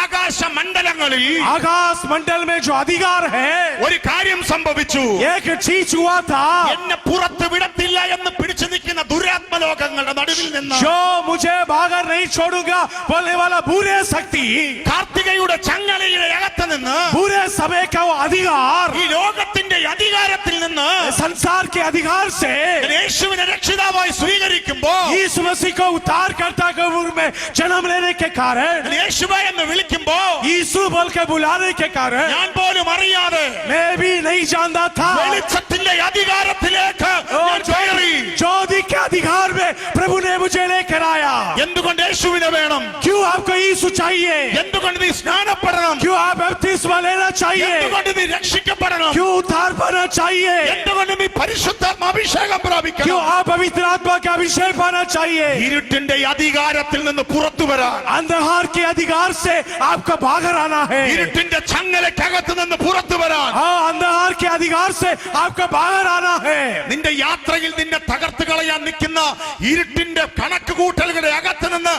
ആകാശ മണ്ഡലങ്ങളിൽ
आकाश मंडल में जो अधिकार है
ഒരു കാര്യം സംഭവിച്ചു.
एक चीज हुआ था,
എന്നെ പുറത്ത് വിടത്തില്ല എന്ന് പിടിച്ചു നിൽക്കുന്ന ദുരാത്മലോകങ്ങളുടെ നടുവിൽ നിന്ന്
जो मुझे बाहर नहीं छोड़ूंगा बोलने वाला बुरे शक्ति,
കാർത്തികയുടെ ചങ്ങലയുടെ അകത്ത് നിന്ന്
पूरे समय का वो अधिकार,
ഈ ലോകത്തിന്റെ അധികാരത്തിൽ നിന്ന്
संसार के अधिकार से
യേശുവിനെ രക്ഷിതാവായി സ്വീകരിക്കുമ്പോ
यीशु मसीह को उतार करता कबूर में जन्म लेने के कारण,
യേശുവേ എന്ന് വിളിക്കുമ്പോ
यीशु बोल के बुलाने के कारण
ഞാൻ പോലും അറിയാതെ
मैं भी नहीं जानता था
വെളിച്ചത്തിന്റെ അധികാരത്തിലേക്ക് ഞാൻ കയറി.
ज्योति के अधिकार में प्रभु ने मुझे लेकर आया।
എന്തുകൊണ്ട് യേശുവിനെ വേണം?
क्यों आपको यीशु चाहिए?
എന്തുകൊണ്ട് നീ സ്നാനപ്പെടണം?
क्यों आप बपतिस्मा लेना चाहिए?
എന്തുകൊണ്ട് നീ രക്ഷിക്കപ്പെടണം?
क्यों उद्धार पाना चाहिए?
എന്തുകൊണ്ട് നീ പരിശുദ്ധാത്മ അഭിഷേകം
क्यों
പ്രാപിക്കണം?
आप पवित्र आत्मा का अभिषेक पाना चाहिए?
ഇരുട്ടിന്റെ അധികാരത്തിൽ നിന്ന് പുറത്തു വരാൻ,
अंधकार के अधिकार से आपको बाहर आना है।
ഇരുട്ടിന്റെ ചങ്ങലക്കകത്ത് നിന്ന് പുറത്തു വരാൻ,
हाँ, अंधकार के अधिकार से आपको बाहर आना है।
നിന്റെ യാത്രയിൽ നിന്നെ തകർത്ത് കളയാൻ നിൽക്കുന്ന ഇരുട്ടിന്റെ കണക്ക് കൂട്ടലുകളുടെ അകത്ത് നിന്ന്,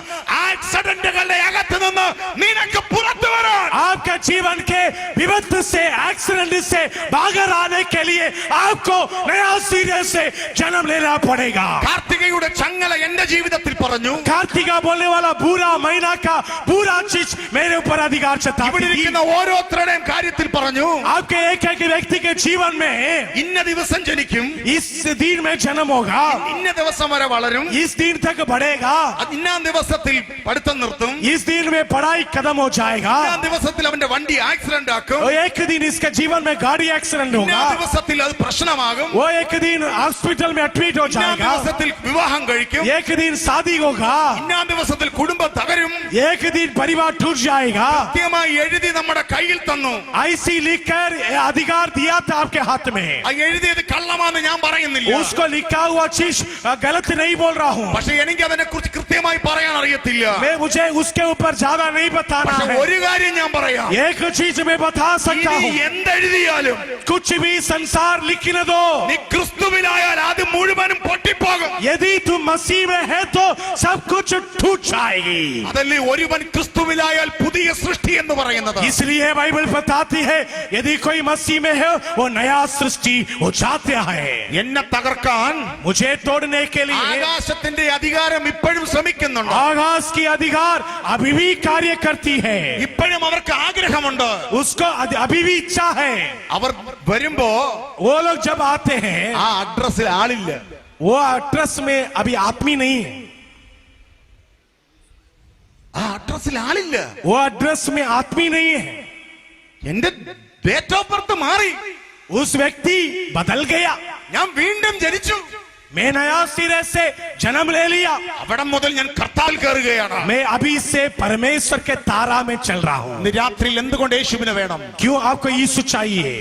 ആക്സിഡന്റുകളുടെ അകത്ത് നിന്ന് നിനക്ക് പുറത്തു വരാൻ,
आपके जीवन के विपत्ति से, एक्सीडेंट से बाहर आने के लिए आपको नया सिरे से जन्म लेना पड़ेगा।
കാർത്തികയുടെ ചങ്ങല എന്റെ ജീവിതത്തിൽ പറഞ്ഞു.
कार्तिका बोलने वाला बुरा महीना का पूरा चीज मेरे ऊपर अधिकार से था।
ഇവിടെ ഇരിക്കുന്ന ഓരോരുത്തരുടെയും കാര്യത്തിൽ പറഞ്ഞു.
आपके एक एक व्यक्ति के जीवन में
ഇന്ന ദിവസം ജനിക്കും,
इस दिन में जन्म होगा,
ഇന്ന ദിവസം വരെ വളരും,
इस दिन तक बढ़ेगा,
ഇന്നാം ദിവസത്തിൽ പഠിത്തം നിർത്തും,
इस दिन में पढ़ाई खत्म हो जाएगा,
ഇന്നാം ദിവസത്തിൽ അവന്റെ വണ്ടി ആക്സിഡന്റ് ആക്കും,
वो एक दिन इसके जीवन में गाड़ी एक्सीडेंट
ഇന്നാം
होगा,
ദിവസത്തിൽ അത് പ്രശ്നമാകും,
वो एक दिन हॉस्पिटल में एडमिट हो
ഇന്നാം
जाएगा,
ദിവസത്തിൽ വിവാഹം കഴിക്കും,
एक दिन शादी होगा,
ഇന്നാം ദിവസത്തിൽ കുടുംബം തകരും
एक दिन परिवार टूट जाएगा,
കൃത്യമായി എഴുതി നമ്മുടെ കയ്യിൽ തന്നു.
ऐसी लिखकर अधिकार दिया था आपके हाथ में.
ആ എഴുതിയത് കള്ളമാണെന്ന് ഞാൻ പറയുന്നില്ല.
उसको लिखा हुआ चीज गलत नहीं बोल रहा हूँ.
പക്ഷെ എനിക്ക് അതിനെ കുറിച്ച് കൃത്യമായി പറയാൻ അറിയത്തില്ല.
मुझे उसके ऊपर ज्यादा नहीं बताना
പക്ഷെ
है.
ഒരു കാര്യം ഞാൻ പറയാം,
एक चीज मैं बता सकता
ഇനി
हूँ,
എന്തെഴുതിയാലും
कुछ भी संसार लिखने दो,
നീ ക്രിസ്തുവിലായാൽ അത് മുഴുവനും പൊട്ടിപ്പോകും.
यदि तुम मसीह में है तो सब कुछ टूट जाएगी.
അതല്ലേ ഒരുവൻ ക്രിസ്തുവിലായാൽ പുതിയ സൃഷ്ടി എന്ന് പറയുന്നത്.
इसलिए बाइबल बताती है यदि कोई मसीह में है वो नया सृष्टि हो जाता है.
എന്നെ തകർക്കാൻ
मुझे तोड़ने के लिए
ആകാശത്തിന്റെ അധികാരം ഇപ്പോഴും ശ്രമിക്കുന്നുണ്ട്.
आकाश की अधिकार अभी भी कार्य करती है.
ഇപ്പോഴും അവർക്ക് ആഗ്രഹമുണ്ട്.
उसको अभी भी इच्छा है.
അവർ വരുമ്പോ
वो लोग जब आते हैं
ആ അഡ്രസ്സിൽ ആളില്ല.
वो एड्रेस में अभी आदमी नहीं है.
ആ അഡ്രസ്സിൽ ആളില്ല.
वो एड्रेस में आदमी नहीं है.
എന്റെ ഡേറ്റ് ഓഫ് ബർത്ത് മാറി.
उस व्यक्ति बदल गया.
ഞാൻ വീണ്ടും ജനിച്ചു.
मैं नया सिरे से जन्म ले लिया.
അവിടെ മുതൽ ഞാൻ കർത്താവിൽ കയറുകയാണ്.
मैं अभी से परमेश्वर के तारा में चल रहा हूँ.
ഇന്ന് രാത്രിയിൽ എന്തുകൊണ്ട് യേശുവിനെ വേണം?
क्यों आपको यीशु चाहिए?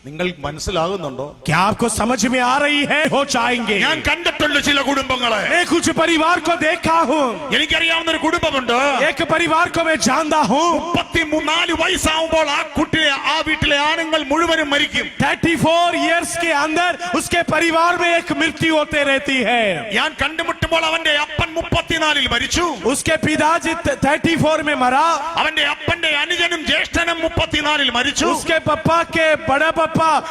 നിങ്ങൾ മനസ്സിലാകുന്നുണ്ടോ?
क्या आपको समझ में आ रही है? हो जाएंगे.
ഞാൻ കണ്ടിട്ടുണ്ട് ചില കുടുംബങ്ങളെ.
मैं कुछ परिवार को देखा हूँ.
എനിക്കറിയാവുന്ന ഒരു കുടുംബമുണ്ട്.
एक परिवार को मैं जानता हूँ.
34 വയസ്സാവുമ്പോൾ ആ കുട്ടിയെ ആ വീട്ടിലെ ആണുങ്ങൾ മുഴുവനും മരിക്കും.
34 years के अंदर उसके परिवार में एक मृत्यु होते रहती है.
ഞാൻ കണ്ടുമുട്ടുമ്പോൾ അവന്റെ അപ്പൻ 34 മരിച്ചു.
उसके पिताजी 34 में मरा.
അവന്റെ അപ്പന്റെ അനുജനും ജ്യേഷ്ഠനും 34 മരിച്ചു.
उसके पापा के बड़ा पापा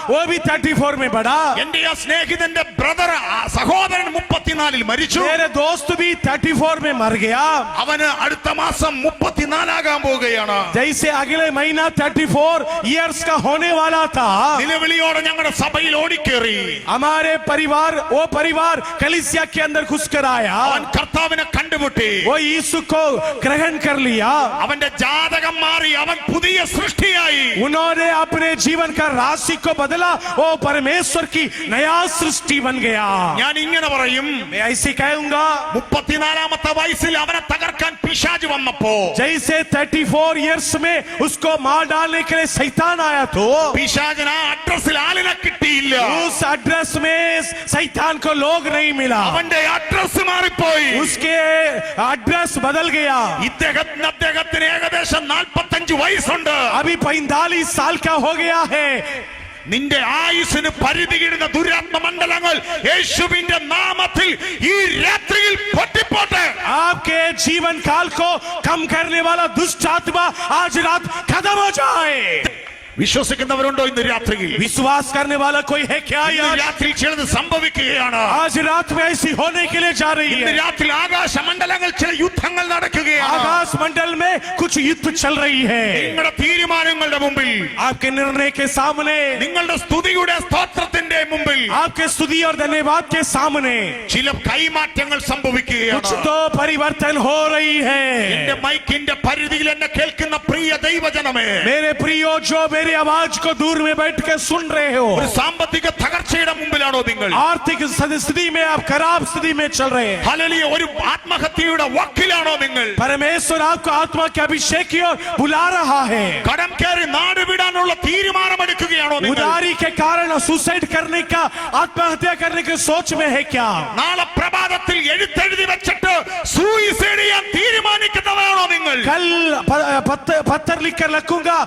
वो भी 34 में बड़ा.
എന്റെ ആ സ്നേഹിതന്റെ ബ്രദർ സഹോദരൻ 34 മരിച്ചു.
मेरे दोस्त भी 34 में मर गया.
അവന് അടുത്ത മാസം 34 ആകാൻ പോവുകയാണ്.
जैसे अगले महीना 34 years का होने वाला था.
നിലവിളിയോടെ ഞങ്ങളുടെ സഭയിൽ ഓടിക്കേറി.
हमारे परिवार वो परिवार कलीसिया के अंदर घुस कर आया.
അവൻ കർത്താവിനെ കണ്ടുമുട്ടി.
वो यीशु को ग्रहण कर लिया.
അവന്റെ ജാതകം മാറി. അവൻ പുതിയ സൃഷ്ടിയായി.
उन्होंने अपने जीवन का राशि को बदला. वो परमेश्वर की नया सृष्टि बन गया.
ഞാൻ ഇങ്ങനെ പറയും,
मैं ऐसे कहूंगा
34 വയസ്സിൽ അവനെ തകർക്കാൻ പിശാച് വന്നപ്പോ
जैसे 34 years में उसको मार डालने के लिए शैतान आया तो
പിശാചിന് ആ അഡ്രസ്സിൽ ആളിനെ കിട്ടിയില്ല.
उस एड्रेस में शैतान को लोग नहीं मिला.
അവന്റെ അഡ്രസ് മാറിപ്പോയി.
उसके एड्रेस बदल गया.
അദ്ദേഹത്തിന് ഏകദേശം 45 വയസ്സുണ്ട്.
अभी 45 साल का हो गया है.
നിന്റെ ആയുസ്സിന് പരിധിയിടുന്ന ദുരാത്മ മണ്ഡലങ്ങൾ യേശുവിന്റെ നാമത്തിൽ ഈ രാത്രിയിൽ പൊട്ടിപ്പോട്ടെ.
आपके जीवन काल को कम करने वाला दुष्ट आत्मा आज रात खत्म हो जाए.
വിശ്വസിക്കുന്നവരുണ്ടോ ഇന്ന് രാത്രിയിൽ?
विश्वास करने वाला कोई है क्या?
ഇന്ന്
यार
രാത്രിയിൽ ചിലത് സംഭവിക്കുകയാണ്.
आज रात में ऐसी होने के लिए जा रही
ഇന്ന്
है.
രാത്രി ആകാശ മണ്ഡലങ്ങൾ ചില യുദ്ധങ്ങൾ നടക്കുകയാണ്.
आकाश मंडल में कुछ युद्ध चल रही है.
നിങ്ങളുടെ തീരുമാനങ്ങളുടെ മുമ്പിൽ,
आपके निर्णय के सामने,
നിങ്ങളുടെ സ്തുതിയുടെ സ്തോത്രത്തിന്റെ മുമ്പിൽ
आपके स्तुति और धन्यवाद के सामने
ചില കൈമാറ്റങ്ങൾ
कुछ
സംഭവിക്കുകയാണ്.
तो परिवर्तन हो रही
എന്റെ
है.
മൈക്കിന്റെ പരിധിയിൽ എന്നെ കേൾക്കുന്ന പ്രിയ ദൈവജനമേ,
मेरे प्रियो जो मेरी आवाज को दूर में बैठ कर सुन रहे हो,
ഒരു സാമ്പത്തിക തകർച്ചയുടെ മുമ്പിലാണോ നിങ്ങൾ?
आर्थिक स्थिति में आप खराब स्थिति में चल रहे हैं.
ഹല്ലേലൂയ, ഒരു ആത്മഹത്യയുടെ വക്കിലാണോ നിങ്ങൾ?
परमेश्वर आपको आत्मा के अभिषेक की ओर बुला रहा है.
കടം കയറി നാട് വിടാനുള്ള തീരുമാനമെടുക്കുകയാണോ നിങ്ങൾ?
उधारी के कारण सुसाइड करने का, आत्महत्या करने की सोच में है क्या?
നാളെ പ്രഭാതത്തിൽ എഴുത്തെഴുതി വെച്ചിട്ട് സൂയിസൈഡ് ചെയ്യാൻ തീരുമാനിക്കുന്നവരാണോ നിങ്ങൾ?
कल पत्थर लिखकर रखूंगा,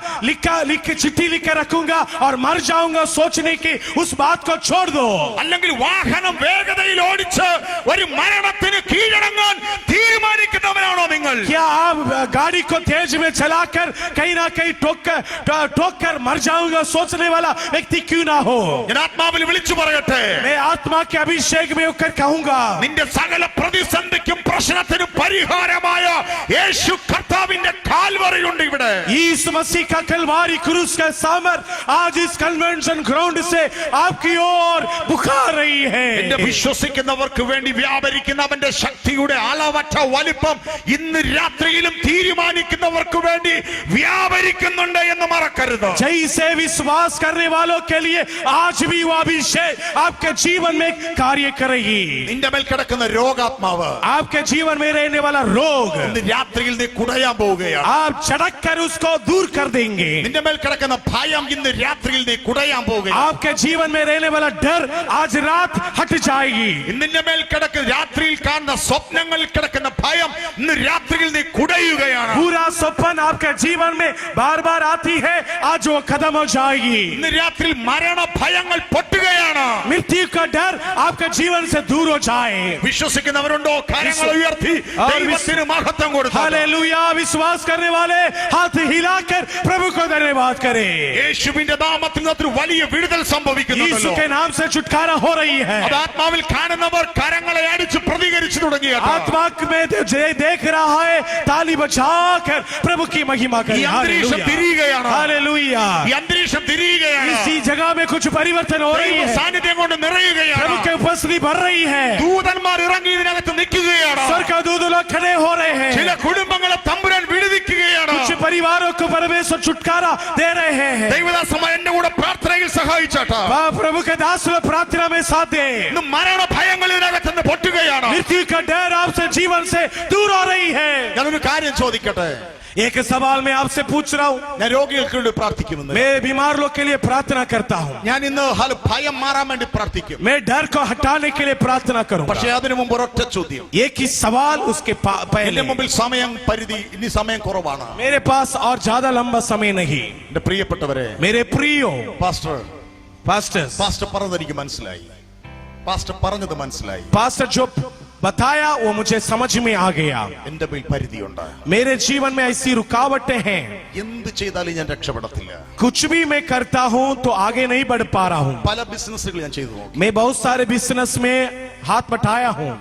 चिट्ठी लिखकर रखूंगा और मर जाऊंगा सोचने की उस बात को छोड़ दो.
അല്ലെങ്കിൽ വാഹനം വേഗതയിൽ ഓടിച്ച് ഒരു മരണത്തിന് കീഴടങ്ങാൻ തീരുമാനിക്കുന്നവരാണോ നിങ്ങൾ?
क्या आप गाड़ी को तेज में चलाकर कहीं ना कहीं ठोक कर मर जाऊंगा सोचने वाला व्यक्ति क्यों ना हो?
ഞാൻ ആത്മാവിൽ വിളിച്ചു പറയട്ടെ,
मैं आत्मा के अभिषेक में होकर कहूंगा,
നിന്റെ സകല പ്രതിസന്ധിക്കും പ്രശ്നത്തിനും പരിഹാരമായ യേശു കർത്താവിന്റെ കാൽവറിയുണ്ട് ഇവിടെ.
यीशु मसीह का कलवारी क्रूस का सामर्थ आज इस कन्वेंशन ग्राउंड से आपकी ओर बुखार रही
എന്റെ
है.
വിശ്വസിക്കുന്നവർക്ക് വേണ്ടി വ്യാപരിക്കുന്ന അവന്റെ ശക്തിയുടെ അളവറ്റ വലിപ്പം ഇന്ന് രാത്രിയിലും തീരുമാനിക്കുന്നവർക്ക് വേണ്ടി വ്യാപരിക്കുന്നുണ്ട് എന്ന് മറക്കരുത്.
जैसे विश्वास करने वालों के लिए आज भी वो अभिषेक आपके जीवन में कार्य करेगी.
നിന്റെ മേൽ കിടക്കുന്ന രോഗാത്മാവ്
आपके जीवन जीवन में रहने वाला रोग
ഇന്ന് രാത്രിയിൽ നീ കുടയാൻ പോവുകയാണ്.
आप झटक कर उसको दूर कर देंगे।
നിന്റെ മേൽ കിടക്കുന്ന ഭയം ഇന്ന് രാത്രിയിൽ നീ കുടയാൻ പോവുകയാണ്.
आपके जीवन में रहने वाला डर आज रात हट जाएगी।
നിന്റെ മേൽ കിടക്കുന്ന രാത്രിയിൽ കാണുന്ന സ്വപ്നങ്ങളിൽ കിടക്കുന്ന ഭയം ഇന്ന് രാത്രിയിൽ നീ കുടയുകയാണ്.
पूरा स्वप्न आपके जीवन में बार बार आती है, आज वो खत्म हो जाएगी।
ഇന്ന് രാത്രിയിൽ മരണ ഭയങ്ങൾ പൊട്ടുകയാണ്.
मृत्यु का डर आपके जीवन से दूर हो जाए।
വിശ്വസിക്കുന്നവരുണ്ടോ? കരങ്ങൾ ഉയർത്തി ദൈവത്തിന് മഹത്വം കൊടുത്തു.
हालेलुया। विश्वास करने वाले हाथ हिलाकर प्रभु को धन्यवाद करें।
യേശുവിന്റെ നാമത്തിൽ നിന്ന് വലിയ വിടുതൽ
यीशु
സംഭവിക്കുന്നു.
के नाम से छुटकारा हो रही है।
അത് ആത്മാവിൽ കാണുന്നവർ കരങ്ങളെ അടിച്ച് പ്രതികരിച്ചു തുടങ്ങിയ
आत्मा में देख रहा है, ताली बजाकर प्रभु की महिमा करें।
ഈ അന്തരീക്ഷം തിരിയുകയാണ്.
हालेलुया।
ഈ അന്തരീക്ഷം തിരിയുകയാണ്.
इसी जगह में कुछ परिवर्तन हो रही
ദൈവ
है।
സാന്നിധ്യം കൊണ്ട് നിറയുകയാണ്.
प्रभु की उपस्थिति बढ़ रही है।
ദൂതന്മാർ ഇറങ്ങി ഇതിനകത്ത് നിൽക്കുകയാണ്.
स्वर्ग का दूत लोग खड़े हो रहे हैं।
ചില കുടുംബങ്ങളെ തമ്പുരാൻ വിടുവിക്കുകയാണ്.
कुछ परिवारों को परमेश्वर छुटकारा दे रहे हैं।
ദൈവദാസന്മാർ എന്റെ കൂടെ പ്രാർത്ഥനയിൽ സഹായിച്ചാട്ടാ.
प्रभु के दास लोग प्रार्थना में साथ दे।
ഇന്ന് മരണ ഭയങ്ങൾ ഇതിനകത്ത് നിന്ന് പൊട്ടുകയാണ്.
मृत्यु का डर आपसे जीवन से दूर हो रही है।
ഞാനൊരു കാര്യം ചോദിക്കട്ടെ.
एक सवाल मैं आपसे पूछ रहा हूँ।
ഞാൻ രോഗികൾക്ക് വേണ്ടി പ്രാർത്ഥിക്കുന്നു.
मैं बीमार लोग के लिए प्रार्थना करता हूँ।
ഞാൻ ഇന്ന് ഭയം മാറാൻ വേണ്ടി പ്രാർത്ഥിക്കും.
मैं डर को हटाने के लिए प्रार्थना करूँगा।
പക്ഷേ അതിനു മുമ്പ് ഒരൊറ്റ ചോദ്യം.
एक ही सवाल उसके
എന്റെ
पहले।
മുമ്പിൽ സമയം പരിധി ഇനി സമയം കുറവാണ്.
मेरे पास और ज्यादा लंबा समय नहीं।
എന്റെ പ്രിയപ്പെട്ടവരെ,
मेरे प्रियो
പാസ്റ്റർ
पास्टर
പറഞ്ഞത് എനിക്ക് മനസ്സിലായി. പാസ്റ്റർ പറഞ്ഞത് മനസ്സിലായി.
पास्टर जो बताया वो मुझे समझ में आ गया।
എന്റെ മേൽ പരിധിയുണ്ട്.
मेरे जीवन में ऐसी रुकावटें हैं,
എന്ത് ചെയ്താലും ഞാൻ രക്ഷപ്പെടത്തില്ല.
कुछ भी मैं करता हूँ तो आगे नहीं बढ़ पा रहा हूँ।
പല ബിസിനസ്സുകൾ ഞാൻ ചെയ്തു നോക്കി.
मैं बहुत सारे बिजनेस में हाथ बटाया हूँ,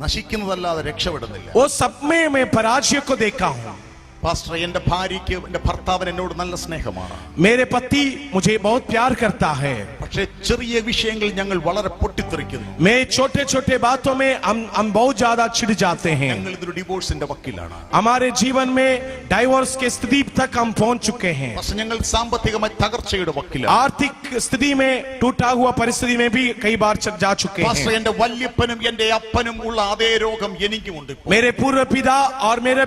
നശിക്കുന്നതല്ലാതെ രക്ഷപ്പെടുന്നില്ല.
वो सब में मैं पराजय को देखा हूँ।
പാസ്റ്റർ, എന്റെ ഭാര്യയ്ക്ക് എന്റെ ഭർത്താവിന് എന്നോട് നല്ല സ്നേഹമാണ്.
मेरे पति मुझे बहुत प्यार करता है,
പക്ഷേ ചെറിയ വിഷയങ്ങൾ ഞങ്ങൾ വളരെ പൊട്ടിത്തെറിക്കുന്നു.
मैं छोटे छोटे बातों में हम बहुत ज्यादा चिढ़ जाते हैं।
ഞങ്ങൾ ഇതൊരു ഡിവോഴ്സിന്റെ വക്കിലാണ്.
हमारे जीवन में डाइवोर्स के स्थिति तक हम पहुंच चुके हैं।
പക്ഷെ ഞങ്ങൾ സാമ്പത്തികമായി തകർച്ചയുടെ വക്കിലാണ്.
आर्थिक स्थिति में टूटा हुआ परिस्थिति में भी कई बार जा चुके
പാസ്റ്റർ,
हैं।
എന്റെ വല്യപ്പനും എന്റെ അപ്പനും ഉള്ള അതേ രോഗം എനിക്കുമുണ്ട്.
मेरे पूर्व पिता और मेरे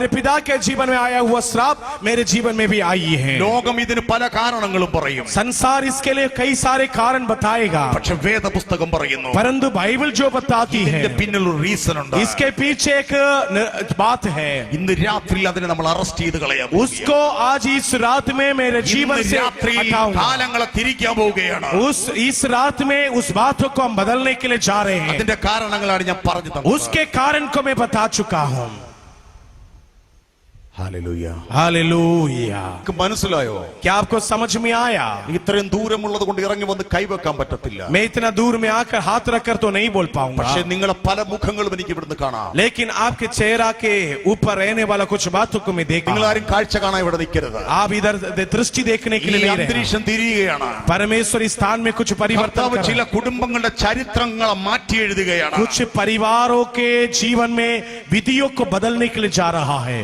पिता के जीवन में आया हुआ श्राप मेरे जीवन में भी आई है।
ലോകം ഇതിന് പല കാരണങ്ങളും പറയും.
संसार इसके लिए कई सारे कारण बताएगा,
പക്ഷെ വേദപുസ്തകം പറയുന്നു
परंतु बाइबल जो बताती है
ഇതിന്റെ പിന്നിൽ ഒരു റീസൺ ഉണ്ട്.
इसके पीछे एक बात है।
ഇന്ന് രാത്രി അതിനെ നമ്മൾ അറസ്റ്റ് ചെയ്ത് കളയാം.
उसको आज इस रात में मेरे जीवन
ഇന്ന്
से
രാത്രി
हटाऊंगा।
കാലങ്ങളെ തിരിക്കാൻ പോവുകയാണ്.
इस रात में उस बातों को हम बदलने के लिए जा रहे हैं।
അതിന്റെ കാരണങ്ങളാണ് ഞാൻ പറഞ്ഞു തന്നത്.
उसके कारण को मैं बता चुका हूँ।
ഹല്ലേലൂയ.
हालेलुया।
നിങ്ങൾക്ക് മനസ്സിലായോ?
क्या आपको समझ में आया?
ഇത്രയും ദൂരമുള്ളത് കൊണ്ട് ഇറങ്ങി വന്ന് കൈവെക്കാൻ പറ്റത്തില്ല.
मैं इतना दूर में आकर हाथ रखकर तो नहीं बोल पाऊंगा,
പക്ഷെ നിങ്ങളെ പല മുഖങ്ങളും എനിക്ക് ഇവിടുന്ന് കാണാം.
लेकिन आपके चेहरा के ऊपर रहने वाला कुछ बातों को मैं देख
നിങ്ങൾ ആരും കാഴ്ച കാണാൻ ഇവിടെ നിൽക്കരുത്.
आप इधर दृष्टि देखने के
ഈ
लिए नहीं रहे।
അന്തരീക്ഷം തിരിയുകയാണ്.
परमेश्वर इस स्थान में कुछ परिवर्तन
കർത്താവ്
कर
ചില
रहा है।
കുടുംബങ്ങളുടെ ചരിത്രങ്ങളെ മാറ്റി എഴുതുകയാണ്.
कुछ परिवारों के जीवन में विधियों को बदलने के लिए जा रहा है।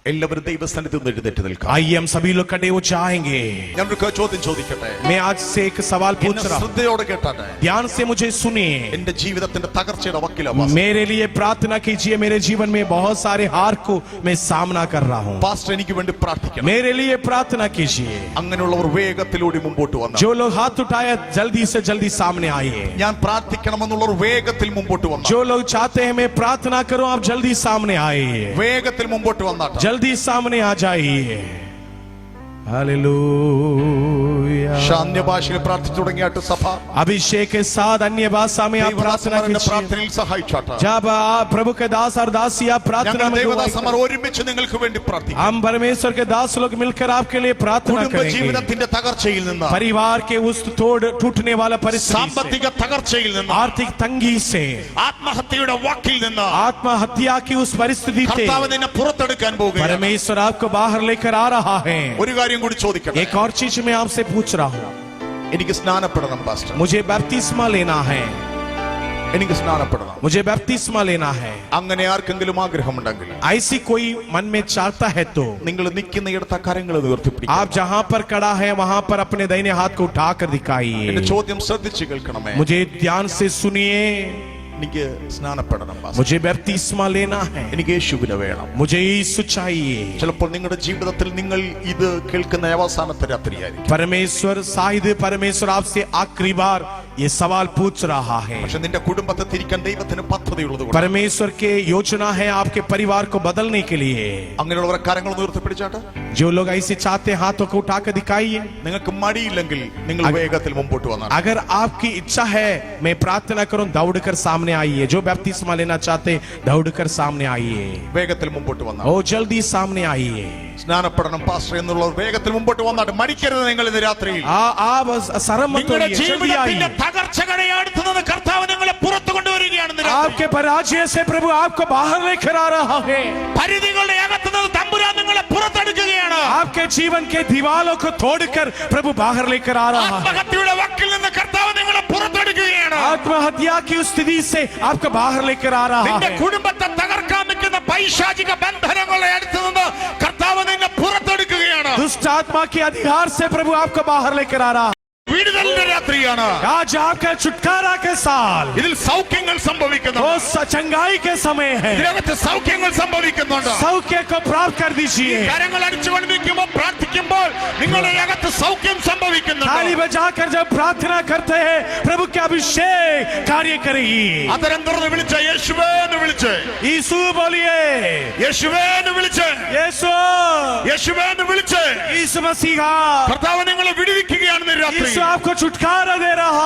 എല്ലാവരും ദൈവസന്നിധിയിൽ നിന്ന് എഴുന്നേറ്റ് നിൽക്കാം.
आइए हम सभी लोग खड़े हो जाएंगे।
ഞാനൊരു ചോദ്യം ചോദിക്കട്ടെ.
मैं आज से एक सवाल पूछ
എന്നെ
रहा हूँ,
ശ്രദ്ധയോടെ കേട്ടാട്ടെ.
ध्यान से मुझे सुनिए।
എന്റെ ജീവിതത്തിന്റെ തകർച്ചയുടെ വക്കിലാണ്.
मेरे लिए प्रार्थना कीजिए। मेरे जीवन में बहुत सारे हार को मैं सामना कर रहा हूँ,
പാസ്റ്റർ എനിക്ക് വേണ്ടി പ്രാർത്ഥിക്കണം.
मेरे लिए प्रार्थना कीजिए।
അങ്ങനെയുള്ളവർ വേഗത്തിലൂടെ മുമ്പോട്ട് വന്നു.
जो लोग हाथ उठाया जल्दी से जल्दी सामने आइए।
ഞാൻ പ്രാർത്ഥിക്കണമെന്നുള്ളവർ വേഗത്തിൽ മുമ്പോട്ട് വന്നു.
जो लोग चाहते हैं मैं प्रार्थना करूं, आप जल्दी सामने आइए,
വേഗത്തിൽ മുമ്പോട്ട് വന്നാട്ടെ.
जल्दी सामने आ जाइए। हालेलुया।
അന്യ ഭാഷയിൽ പ്രാർത്ഥിച്ചു തുടങ്ങിയാട്ട് സഭ
अभिषेक के साथ अन्य भाषा में आप प्रार्थना
ദൈവദാസന്മാരുടെ
कीजिए।
പ്രാർത്ഥനയിൽ സഹായിച്ചാട്ടെ.
जब आप प्रभु के दास और दासी आप प्रार्थना
ഞങ്ങൾ
में
ദൈവദാസന്മാർ
दुआ-
ഒരുമിച്ച് നിങ്ങൾക്ക് വേണ്ടി പ്രാർത്ഥിക്കും.
हम परमेश्वर के दास लोग मिलकर आपके लिए प्रार्थना
കുടുംബ
करेंगे।
ജീവിതത്തിന്റെ തകർച്ചയിൽ നിന്ന്,
परिवार के उस टूटने वाला परिस्थिति से,
സാമ്പത്തിക തകർച്ചയിൽ നിന്ന്,
आर्थिक तंगी से,
ആത്മഹത്യയുടെ വാക്കിൽ നിന്ന്
आत्महत्या की उस परिस्थिति से
കർത്താവ് നിന്നെ പുറത്തെടുക്കാൻ പോകുകയാണ്.
परमेश्वर आपको बाहर लेकर आ रहा है।
ഒരു കാര്യം കൂടി ചോദിക്കട്ടെ.
एक और चीज मैं आपसे पूछ रहा हूँ,
എനിക്ക് സ്നാനപ്പെടണം പാസ്റ്റർ.
मुझे बपतिस्मा लेना है,
എനിക്ക് സ്നാനപ്പെടണം.
मुझे बपतिस्मा लेना है।
അങ്ങനെ ആർക്കെങ്കിലും ആഗ്രഹമുണ്ടെങ്കിൽ
ऐसी कोई मन में चाहता है तो
നിങ്ങൾ നിൽക്കുന്നയിടത്ത് കരങ്ങൾ ഉയർത്തിപ്പിടിക്കുക.
आप जहाँ पर खड़ा है वहाँ पर अपने दाहिने हाथ को उठाकर
എന്റെ
दिखाइए।
ചോദ്യം ശ്രദ്ധിച്ച് കേൾക്കണമേ.
मुझे ध्यान से सुनिए।
എനിക്ക് സ്നാനപ്പെടണം പാസ്റ്റർ.
मुझे बपतिस्मा लेना है,
എനിക്ക് യേശുവിനെ വേണം.
मुझे यीशु चाहिए.
ചിലപ്പോൾ നിങ്ങളുടെ ജീവിതത്തിൽ നിങ്ങൾ ഇത് കേൾക്കുന്ന അവസാനത്തെ രാത്രിയായിരിക്കും.
परमेश्वर शायद परमेश्वर आपसे आखिरी बार ये सवाल पूछ रहा है.
പക്ഷെ നിന്റെ കുടുംബത്തെ തിരിക്കാൻ ദൈവത്തിന് പദ്ധതിയുള്ളത് കൊണ്ട്
परमेश्वर के योजना है आपके परिवार को बदलने के लिए.
അങ്ങനെയുള്ളവരെ കരങ്ങൾ ഉയർത്തിപ്പിടിച്ചാട്ട്.
जो लोग ऐसे चाहते हैं हाथों को उठाकर दिखाइए.
നിങ്ങൾക്ക് മടിയില്ലെങ്കിൽ നിങ്ങൾ വേഗത്തിൽ മുമ്പോട്ട് വന്നാൽ.
अगर आपकी इच्छा है मैं प्रार्थना करूं, दौड़कर सामने आइए. जो बपतिस्मा लेना चाहते दौड़कर सामने आइए.
വേഗത്തിൽ മുമ്പോട്ട് വന്നാൽ.
ओ जल्दी सामने आइए.
സ്നാനപ്പെടണം പാസ്റ്റർ എന്നുള്ളവർ വേഗത്തിൽ മുമ്പോട്ട് വന്നാട്ട്. മടിക്കരുത് നിങ്ങൾ ഇന്ന് രാത്രിയിൽ.
आप शर्म मत
നിങ്ങളുടെ
करिए, जल्दी
ജീവിതത്തിന്റെ
आइए.
തകർച്ചകളെ അടുത്ത് നിന്ന് കർത്താവ് നിങ്ങളെ പുറത്തു കൊണ്ടുവരികയാണ് ഇന്ന് രാത്രി.
आपके पराजय से प्रभु आपको बाहर लेकर आ रहा है.
പരിധികളുടെ അകത്ത് നിന്ന് തമ്പുരാൻ നിങ്ങളെ പുറത്തെടുക്കുകയാണ്.
आपके जीवन के दीवालों को तोड़कर प्रभु बाहर लेकर आ रहा है.
ആത്മഹത്യയുടെ വക്കിൽ നിന്ന് കർത്താവ് നിങ്ങളെ പുറത്തെടുക്കുകയാണ്.
आत्महत्या की उस स्थिति से आपको बाहर लेकर आ रहा
നിന്റെ
है.
കുടുംബത്തെ തകർക്കാൻ നിൽക്കുന്ന പൈശാചിക ബന്ധനങ്ങളെ അടുത്ത് നിന്ന് കർത്താവ് നിന്നെ പുറത്തെടുക്കുകയാണ്.
दुष्ट आत्मा के अधिकार से प्रभु आपको बाहर लेकर आ रहा है.
വിടുതലിന്റെ രാത്രിയാണ്.
आज आपका छुटकारा के साल,
ഇതിൽ സൗഖ്യങ്ങൾ സംഭവിക്കുന്നു.
वो चंगाई के समय है.
ഇതിനകത്ത് സൗഖ്യങ്ങൾ സംഭവിക്കുന്നുണ്ട്.
सौख्य को प्राप्त कर दीजिए.
കരങ്ങൾ അടിച്ചുകൊണ്ട് നിൽക്കുമ്പോൾ പ്രാർത്ഥിക്കുമ്പോൾ നിങ്ങളുടെ അകത്ത് സൗഖ്യം
थाली
സംഭവിക്കുന്നുണ്ട്.
बजाकर जब प्रार्थना करते हैं प्रभु के अभिषेक कार्य करेगी.
അതരം തുറന്ന് വിളിച്ച യേശുവേ എന്ന് വിളിച്ച്,
यीशु बोलिए,
യേശുവേ എന്ന് വിളിച്ച്,
यीशु,
യേശുവേ എന്ന് വിളിച്ച്
यीशु मसीहा,
കർത്താവ് നിങ്ങളെ വിടുവിക്കുകയാണ് ഇന്ന് രാത്രി.
यीशु आपको छुटकारा दे रहा